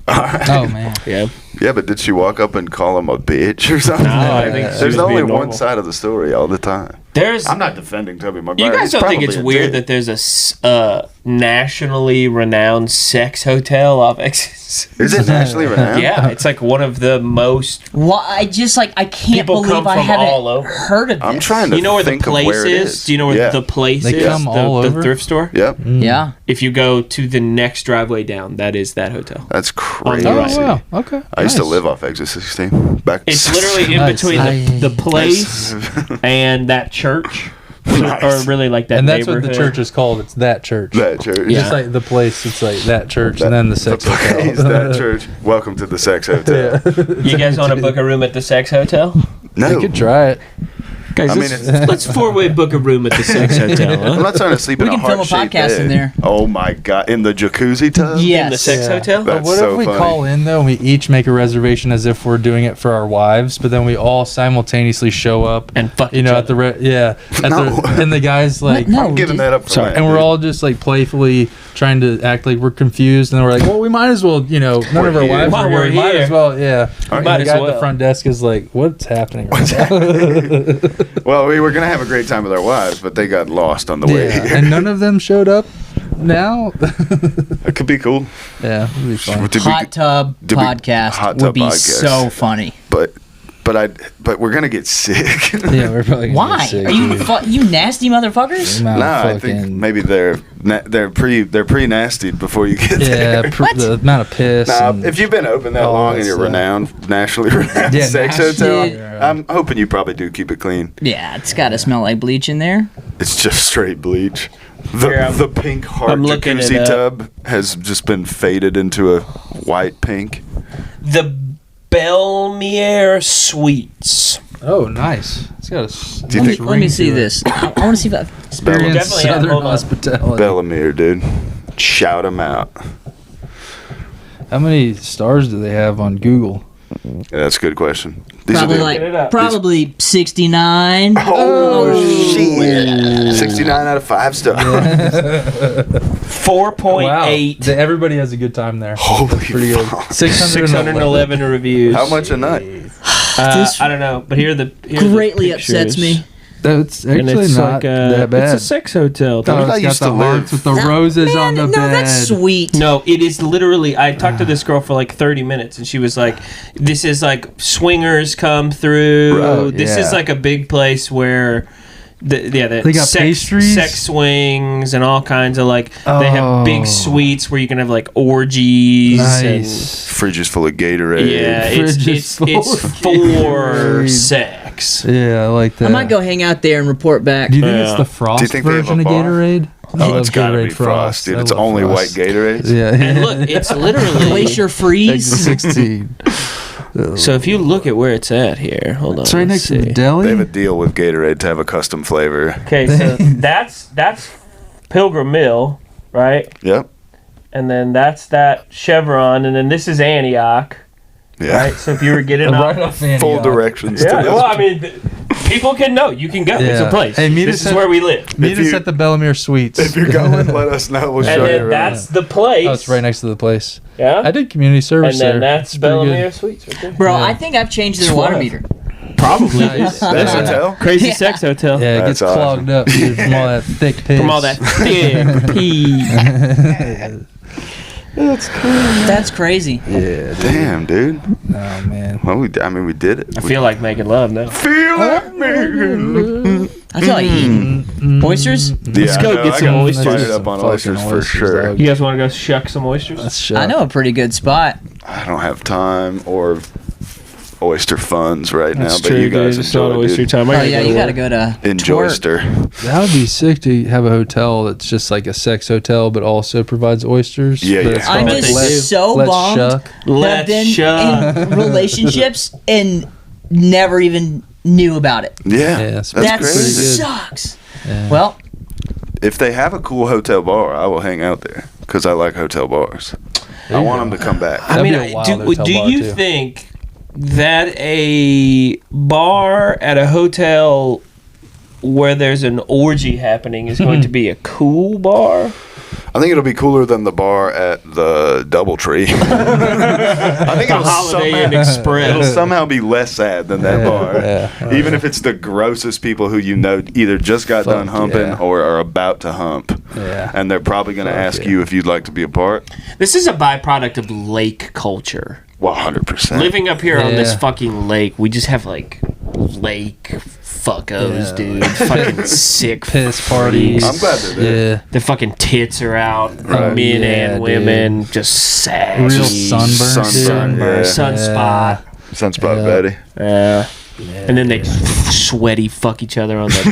Oh man.
Yeah.
Yeah, but did she walk up and call him a bitch or something?
No, I think she
There's
was
only
being
one
normal.
side of the story all the time.
There's
I'm not defending Tobey Maguire.
You guys
He's
don't think it's
probably a
weird
dick.
that there's a nationally renowned sex hotel off Exit?
Is it nationally renowned?
Yeah, it's like one of the most.
Well, I just like I can't
People come
believe I
from
haven't
all over.
heard of this.
I'm trying to
You know where the
think of
place
where it
is? Do you know where
Yeah.
the place
They
is?
come all
the
over?
thrift store.
Yep.
Yeah.
If you go to the next driveway down, that is that hotel.
That's
On
crazy.
the
Oh
right.
wow. Okay.
I used to
Nice.
live off Exit 16. Back
It's literally in
Nice.
between the
Nice.
place and that church, or really like that
And that's what
neighborhood.
the church is called. It's that church.
that church.
Yeah.
Just like the place, it's like that church, and then the sex hotel.
place, that church. Welcome to the sex hotel.
You guys want to book a room at the sex hotel?
No,
You could try it.
Guys,
I mean,
let's four-way book a room at the sex hotel.
I'm
Huh?
not trying to sleep
We
in a
can film a
heart-shaped
podcast
bed.
in there.
Oh my god, in the jacuzzi tub?
Yes.
In the sex
Yeah.
hotel?
That's
But what
so
if we
funny.
call in though and we each make a reservation as if we're doing it for our wives, but then we all simultaneously show up
And fuck
you
each
know at
other.
the
No.
and the guys like
No,
I'm giving
dude.
that up for
Sorry.
rent,
and we're
dude.
all just like playfully trying to act like we're confused, and then we're like, well, we might as well, none of our
here.
wives
While
are here.
we're
We might
here.
as well, yeah.
Might
And the
as
guy at
well.
the front desk is like, what's happening right now?
Well, we were gonna have a great time with our wives, but they got lost on the way
Yeah,
here.
and none of them showed up now.
That could be cool.
Yeah, it'd be fun.
To be-
Hot tub
to be-
podcast
hot
would
tub
be
podcast.
so funny.
but we're gonna get sick.
Yeah, we're probably gonna
Why?
get sick,
Are you
dude.
you nasty motherfuckers?
Amount of
Nah, I think
fucking-
maybe they're pre nasty before you get
Yeah,
there.
the amount of piss.
Nah,
and-
if you've been open that
all
long
that
and you're
stuff.
renowned, nationally renowned
Yeah,
sex
nationally
hotel,
renowned.
I'm hoping you probably do keep it clean.
Yeah, it's got to smell like bleach in there.
It's just straight bleach.
Here,
The pink heart
I'm looking
jacuzzi
it up.
tub has just been faded into a white pink.
The Belmiere Suites.
Oh, nice. It's got a.
Do you think-
Let me see this. I want to see if I,
Experience
Definitely have-
Southern
hold on.
hospitality.
Bellamere, dude. Shout them out.
How many stars do they have on Google?
Yeah, that's a good question. These
probably
are the,
Get it up.
probably 69.
oh, shit. 69 out of 5 stars.
4.8.
Everybody has a good time there.
Holy
Pretty good.
fuck.
611 reviews.
How much a night?
This
I don't know, but here are the
greatly
the
upsets
pictures.
me.
That's
And
actually
it's
not
like
that bad.
It's a sex hotel.
Oh,
I
it's
used
got
to
the hearts
live.
with the roses on the
no,
bed.
that's sweet.
No, it is literally. I talked to this girl for like 30 minutes, and she was like, "This is like swingers come through.
Oh,
This
yeah.
is like a big place where." They
got pastries?
sex swings, and all kinds of like. They have
Oh.
big suites where you can have like orgies.
Nice.
Fridge is full of Gatorade.
And, yeah,
Fridge is
it's
full
it's
of
for
Gatorade.
sex. Max.
Yeah, I like that.
I might go hang out there and report back.
Do you think it's the Frost
Do you think they have
version
a
of
bar?
Gatorade? I
Oh,
love
it's gotta
Gatorade
be Frost, dude.
I
It's
love
only
Frost.
white Gatorades.
Yeah.
And look, it's literally.
Glacier
Exit
freeze.
16.
So if you look at where it's at here, hold on.
It's right next
let's
to the
see.
deli.
They have a deal with Gatorade to have a custom flavor.
Okay, so that's Pilgrim Mill, right?
Yep.
And then that's that Chevron, and then this is Antioch,
Yeah.
right? So if you were getting
right
off,
off Antioch.
Full directions
yeah.
to this.
Well, I mean, people can know. You can go. It's
Yeah.
a place.
Hey, meet
this
us
is
at-
where we live.
Meet
If
us
you-
at the Bellamere Suites.
If you're going, let us know. We'll
And
show you
then
around.
that's the place.
Oh, it's right next to the place.
Yeah.
I did community service
And then
there.
that's
It's pretty good.
Bellamere Suites right there.
Bro,
Yeah.
I think I've changed their
It's
water
wild.
meter.
Probably.
Nice.
That hotel?
Crazy
Yeah.
sex hotel.
Yeah, it
That's
gets
awesome.
clogged up dude, from all that thick piss.
From all that thick pee.
That's crazy.
Yeah, dude.
Damn, dude.
Oh, man.
Well, we did it.
I feel like making love now.
Feel like making.
I feel like eating oysters.
Let's
go get some oysters.
Fired up on
Fucking
oysters for sure.
dog.
You guys want to go shuck some oysters?
That's shut.
I know a pretty good spot.
I don't have time or oyster funds right now,
That's
but
true,
you guys
dude. It's not
enjoy,
oyster
dude.
time. I
Oh
gotta
yeah,
go
you
to
gotta
work.
go to
Enjoy
twerk.
oyster.
That would be sick to have a hotel that's just like a sex hotel, but also provides oysters.
Yeah,
But
yeah.
it's
I'm
called
bet they do.
just so
Let's
bummed
Shuck.
that I've
Let's
been
shuck.
in relationships and never even knew about it.
Yeah,
Yeah,
that's
That
pretty
crazy.
good.
sucks.
Yeah.
Well,
If they have a cool hotel bar, I will hang out there because I like hotel bars. I want them to come back.
I
That'd
mean,
be a wild
do
hotel bar,
you
too.
think that a bar at a hotel where there's an orgy happening is going to be a cool bar?
I think it'll be cooler than the bar at the DoubleTree. I think
The Holiday Inn Express.
It'll somehow be less sad than that bar.
yeah.
Even if it's the grossest people who you know either just got done
Fuck
humping
yeah.
or are about to hump.
Yeah.
And they're probably going to
Fuck
ask
yeah.
you if you'd like to be a part.
This is a byproduct of lake culture.
Well, 100%.
Living up here on this
Yeah.
fucking lake, we just have like lake fuckos,
Yeah.
dude. Fucking sick
Piss parties.
I'm glad they're there.
Yeah.
The fucking tits are out,
Right.
men
Yeah,
and women, just saggy.
Real sunburn.
Sunburn,
too.
yeah.
Sunspot.
Sunspot
Yeah.
Betty.
Yeah. And then they sweaty fuck each other on the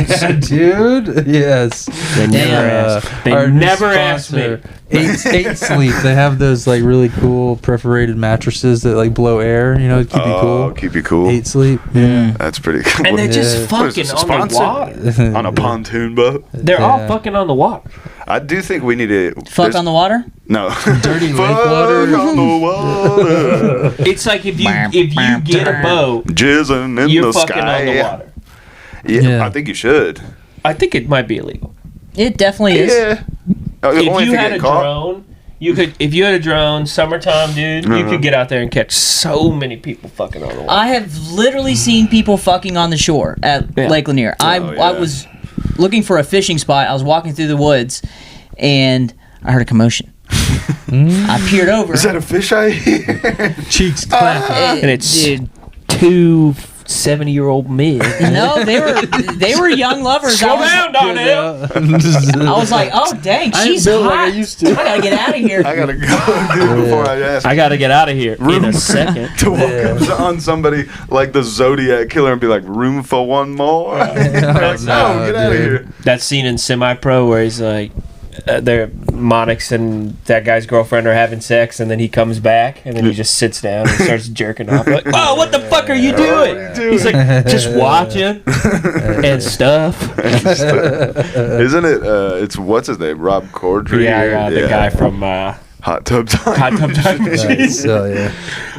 boats.
Yeah, dude. Yes.
They never
Damn.
ask. They
Our new
never ask me.
sponsor, Eight Sleep. They have those like really cool perforated mattresses that like blow air. You know, keep you
Oh,
cool.
keep you cool.
8 Sleep. Yeah.
That's pretty cool.
And they're
Yeah.
just
What is
fucking
this, a
on the
sponsor?
water.
On a pontoon boat.
They're all
Yeah.
fucking on the water.
I do think we need to
fuck on the water.
No.
Dirty lake
Fuck
water.
on the water.
It's like if you get a boat,
Jizzing in
you're
the
fucking
sky.
on the water.
Yeah,
Yeah.
I think you should.
I think it might be illegal.
It definitely is.
Yeah.
If
Only
you had
get
a
caught.
drone, you could. If you had a drone, summertime, dude, you
Uh-huh.
could get out there and catch so many people fucking on the water.
I have literally seen people fucking on the shore at
Yeah.
Lake Lanier. I
yeah.
was looking for a fishing spot. I was walking through the woods, and I heard a commotion. I peered over.
Is that a fish-eye hear?
Cheeks clapping.
And it's
dude.
two 70-year-old men.
No, they were young lovers.
Slow down, Donnell.
I was like, oh dang,
I ain't
she's
built
hot.
like I used to.
I gotta get out of here.
I gotta go, dude, before I ask.
I gotta get out of here in a second.
to walk up on somebody like the Zodiac Killer and be like, room for one more? Like, no, get out of
dude.
here.
That scene in Semi-Pro where he's like, Monix and that guy's girlfriend are having sex, and then he comes back, and then he just sits down and starts jerking off. Like, oh, what the fuck are you doing? He's like, just watching and stuff.
Isn't it? It's what's his name? Rob Corddry.
Yeah, the guy from
Hot Tub Time.
Hot Tub Time Machine.
Nice. Oh, yeah.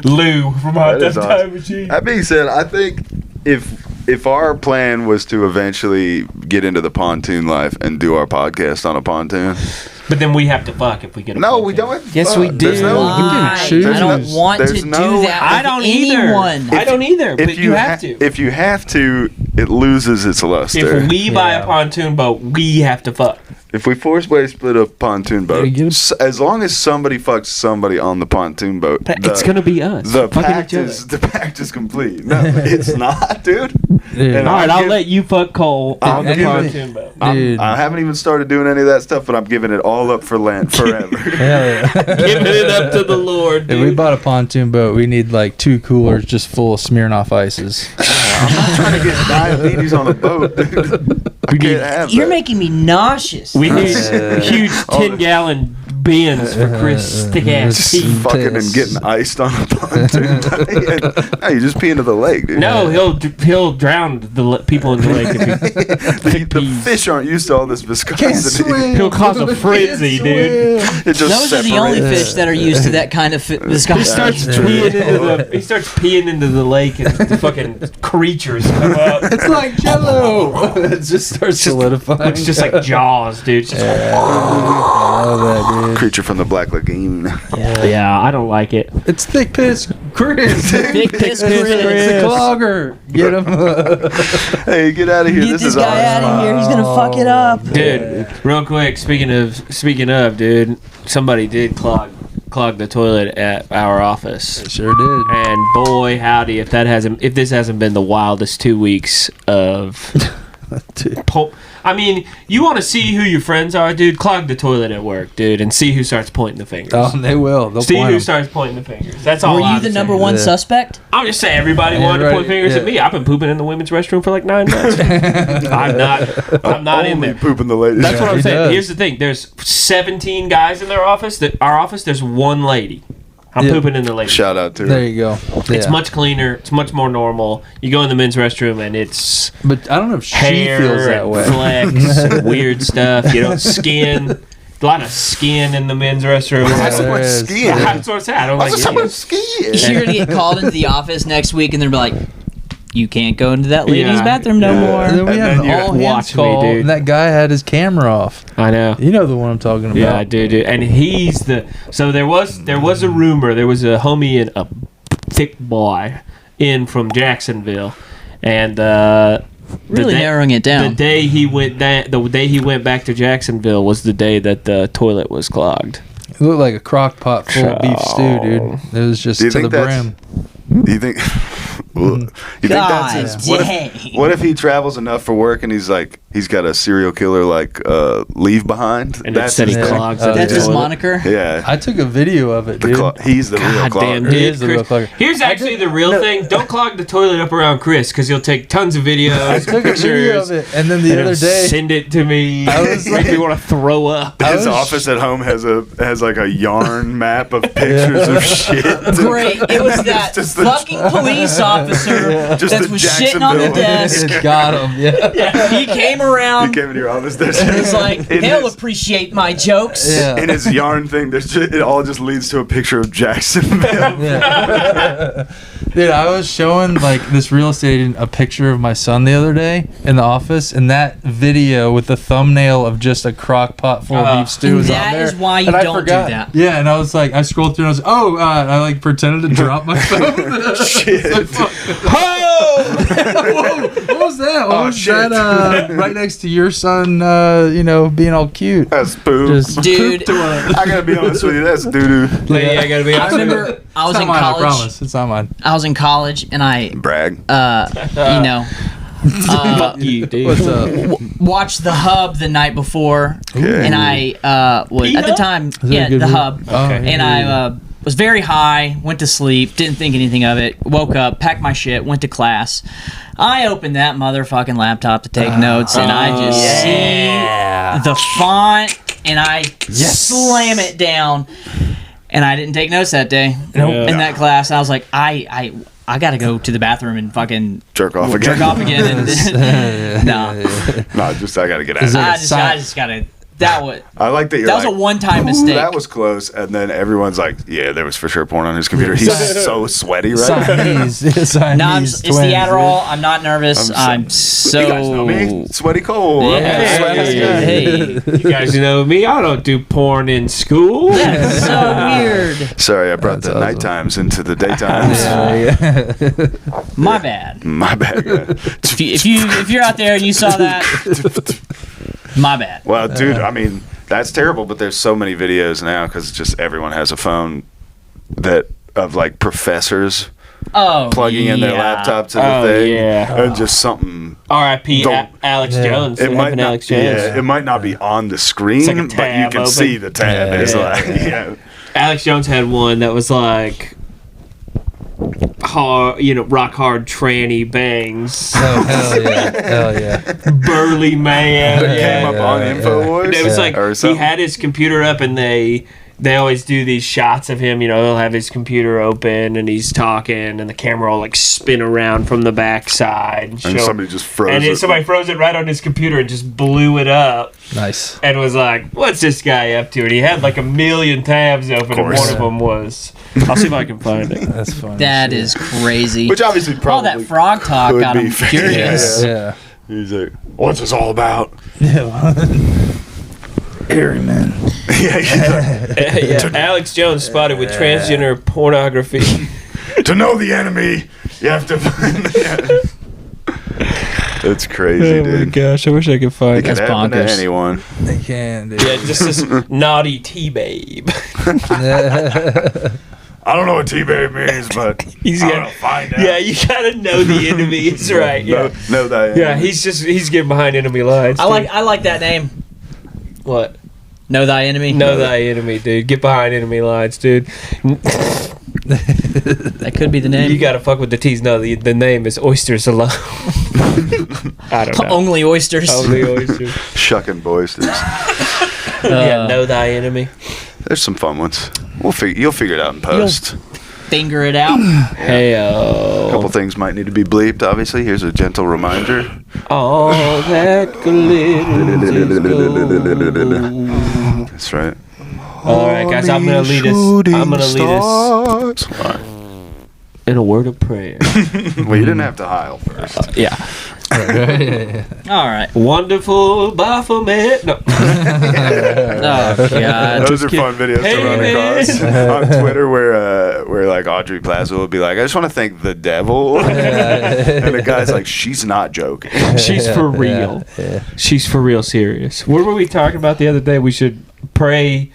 Lou from Hot
That
Tub
is
Time
awesome.
Machine.
That being said, I think if our plan was to eventually get into the pontoon life and do our podcast on a pontoon,
But then we have to fuck if we get a
no,
pontoon.
we don't. Have to
Yes,
fuck.
we do.
There's no,
Why?
choose.
I don't
There's
want
there's
to
no-
do that.
I
with
don't
anyone.
either. I don't either. But you have to.
If you have to, it loses its luster.
If we buy
Yeah.
a pontoon boat, we have to fuck.
If we force way split a pontoon boat,
Yeah, get
as long as somebody fucks somebody on the pontoon boat,
It's gonna be us.
the
fucking
pact
each other.
is complete. No, it's not, dude.
Dude.
And
All right, I'll
give-
let you fuck Cole on the
Anyway.
pontoon boat.
Dude.
I haven't even started doing any of that stuff, but I'm giving it all up for Lent forever.
Hell yeah.
Giving it up to the Lord,
If we
dude.
bought a pontoon boat, we need like 2 coolers just full of Smirnoff ices.
I'm not trying to get diabetes on a boat, dude. I can't have
You're
that.
making me nauseous.
We need huge 10-gallon bins for Chris' thick-ass
Just
teeth.
fucking and getting iced on a pontoon. No, you just pee into the lake, dude.
No, he'll drown the people in the lake. If he
the fish aren't used to all this viscosity.
He'll cause a frenzy, dude.
It just
Those are the only
separates.
fish that are used to that kind of
He
viscosity.
starts peeing into the lake, and the fucking creatures come up.
It's like Jello. It just starts solidifying.
It's just like Jaws, dude. It's just
I love that, dude.
Creature from the Black Lagoon.
yeah, I don't like it.
It's thick piss, Chris.
Big piss,
It's
Chris.
a clogger. Get him.
Hey, get out of here.
Get
This
this
is
guy out of here. He's gonna fuck it up.
Dude, real quick, speaking of, dude, somebody did clog the toilet at our office.
Sure did.
And boy, howdy, if this hasn't been the wildest 2 weeks of I mean, you want to see who your friends are, dude? Clog the toilet at work, dude, and see who starts pointing the fingers.
Oh, they will. They'll
See
point
who
'em.
starts pointing the fingers. That's all.
Were you
I'm
the
saying.
number one
Yeah.
suspect?
I'm just saying, everybody wanted to point fingers at me. I've been pooping in the women's restroom for like 9 months. I'm not in
Only
there.
pooping the ladies.
That's what I'm
he
saying.
does.
Here's the thing: there's 17 guys in our office. There's one lady. I'm
Yeah.
pooping in the lady.
Shout out to her.
There you go.
It's
Yeah.
much cleaner. It's much more normal. You go in the men's restroom and it's
But I don't know if she
hair
feels that
and
way.
flecks and weird stuff. You know, skin. A lot of skin in the men's restroom.
That's
There
what
is.
skiing.
That's what I said. I don't like
That's what
it.
skiing.
You're gonna get called into the office next week, and they're like, "You can't go into that ladies'
Yeah.
bathroom no
Yeah.
more."
And then we
And
had
then
an
you
all hands
watch me,
call,
dude.
and that guy had his camera off.
I know.
You know the one I'm talking about.
Yeah, I do. And he's the. So there was a rumor. There was a homie and a thick boy in from Jacksonville, and
Really narrowing it
The
down.
day he went back to Jacksonville was the day that the toilet was clogged.
It looked like a crock pot full of beef stew, dude. It was just
Do you
to the
think that's-
brim.
Do you think? You think
God
that's his? What
dang.
what if he travels enough for work and he's got a serial killer leave behind?
And
That's
instead he
his thing.
clogs
Oh,
the
That's his
toilet.
moniker.
Yeah,
I took a video of it,
the
dude.
he's the real
God damn,
clogger.
He
dude.
is the real
Chris-
clogger.
Here's actually the real thing. Don't clog the toilet up around Chris because he'll take tons of videos.
I took a video of it, and then the
and
other
he'll
day,
send it to me.
I was
Make
like-
me want to throw up.
His
was-
office at home has like a yarn map of pictures of shit.
Great. It was that
just the-
fucking police officer
Just
that
the
was shitting on the
Jacksonville.
desk.
got him. Yeah.
He came
He
around.
came into your office. There's
and was like,
in
"He'll
his,
appreciate my jokes."
Yeah.
in his yarn thing. It all just leads to a picture of Jacksonville.
Yeah. Dude, I was showing like this real estate agent a picture of my son the other day in the office, and that video with the thumbnail of just a crock pot full of beef stew was on
That
there.
is why you
and I
don't do
forgot.
that.
Yeah, and I was like, I scrolled through and I was, I like pretended to drop my phone.
Shit.
Whoa, what was that? What
Oh,
was
shit.
that? Right next to your son, being all cute.
That's poop.
Just
Dude,
I gotta be honest with you. That's doo doo.
Lady, I gotta be
I
honest with you.
remember I was
It's
in
not mine, I
college.
promise. It's not mine.
I was in college, and I,
Brag.
Fuck you, dude.
What's up?
watched The Hub the night before,
Okay.
and I was at the time,
that a
yeah,
good
The
movie?
Hub,
Oh,
Okay.
and I was very high. Went to sleep, didn't think anything of it. Woke up, packed my shit, went to class. I opened that motherfucking laptop to take notes, and I just see the font, and I slam it down. And I didn't take notes that day in that class. I was like, I gotta go to the bathroom and fucking
Jerk off again.
jerk off again. And, no,
No, just I gotta get
Is
out.
it-
I just gotta. That was
I like that you're
that was
like,
a one-time
"Ooh,
mistake.
that was close. And then everyone's like, yeah, there was for sure porn on his computer. He's so sweady, right?
Siamese.
No, it's the Adderall. I'm not nervous. I'm so.
You guys know me. Sweaty Cole. I'm
Yeah.
the sweatiest guy.
Hey,
You guys know me. I don't do porn in school.
that's so weird.
Sorry, I brought
That's
the
awesome.
night times into the daytimes.
My bad.
My bad. Guy.
If you're out there and you saw that, my bad.
Well, dude, I mean, that's terrible, but there's so many videos now because just everyone has a phone of like professors plugging in their laptop to the thing, and just something.
R.I.P. Alex Jones.
It might not.
Alex Jones.
It might not be on the screen,
like a
but you
tab
can
open.
see the tab. It's like,
Alex Jones had one that was like hard, rock hard tranny bangs.
Oh, hell yeah.
Burly man.
That came up on InfoWars.
It was like
or
he
something.
had his computer up, and they always do these shots of him. He'll have his computer open and he's talking, and the camera will like spin around from the backside.
And somebody just froze
and
it.
somebody froze it right on his computer and just blew it up.
Nice.
And was like, "What's this guy up to?" And he had like 1 million tabs open, and one of them was. I'll see if I can find it.
That's funny.
That is crazy.
Which obviously
all
probably
that frog talk
could
got
be
him
fake.
curious.
Yeah.
He's like, "What's this all about?"
Airy man.
Alex Jones spotted with transgender pornography.
To know the enemy, you have to find the That's crazy, dude.
gosh, I wish I could find
It could
That's
happen to
bonkers.
anyone.
They can, dude.
Yeah, just this naughty T-babe.
I don't know what T-Babe means, but
He's
I'm
got-
gonna find out.
Yeah, you gotta know the enemy. It's right. Yeah,
No, that.
yeah. He's getting behind enemy lines.
I
dude.
like that name.
What?
Know thy enemy.
Know thy enemy, dude. Get behind enemy lines, dude.
That could be the name.
You gotta fuck with the T's. No, the name is Oysters Alone. I don't know.
Only oysters.
Only oysters.
Shucking boys.
Yeah, know thy enemy.
There's some fun ones. You'll figure it out in post.
Finger it out.
Hey,
A couple things might need to be bleeped. Obviously, here's a gentle reminder.
all that glitters is gold.
That's right.
All right, guys, I'm gonna lead us in a word of prayer.
Well, you didn't have to heil first.
Yeah.
All right.
Wonderful Baphomet. No.
Oh God.
Those are fun videos
Hey,
to run
man.
across on Twitter where like Audrey Plaza will be like, I just want to thank the devil. And the guy's like, she's not joking.
She's for real.
Yeah.
She's for real serious. What were we talking about the other day? We should pray.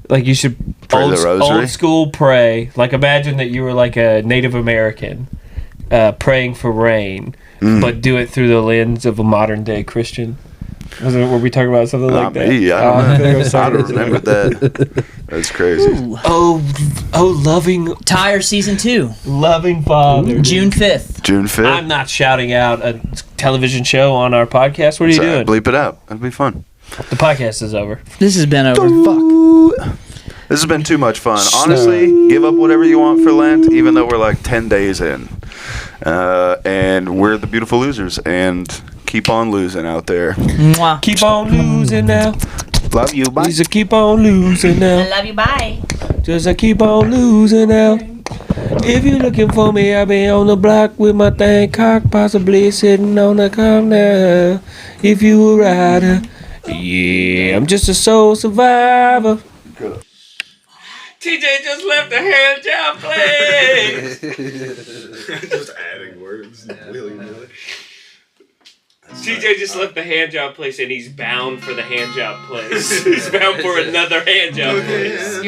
Like you should
Pray the rosary?
old school pray. Like imagine that you were like a Native American praying for rain, but do it through the lens of a modern day Christian. Were we talking about something like
Not
that?
me. I don't remember that. That's crazy.
Oh,
Tire season 2,
loving Father.
June 5th.
June 5th.
I'm not shouting out a television show on our podcast. What are you doing?
Bleep it out. That'd be fun.
The podcast is over.
This has been over.
This has been too much fun. Honestly, give up whatever you want for Lent, even though we're like 10 days in. And we're the beautiful losers. And keep on losing out there.
Mwah.
Keep on losing now.
Love you. Bye.
Just keep on losing now.
Love you. Bye.
Just keep on losing now. If you're looking for me, I'll be on the block with my thing cocked, possibly sitting on the corner. If you a rider, yeah, I'm just a soul survivor. TJ just left the hand job place.
Just adding words. Willy-nilly.
TJ just left the hand job place and he's bound for the hand job place. He's bound for another hand job place.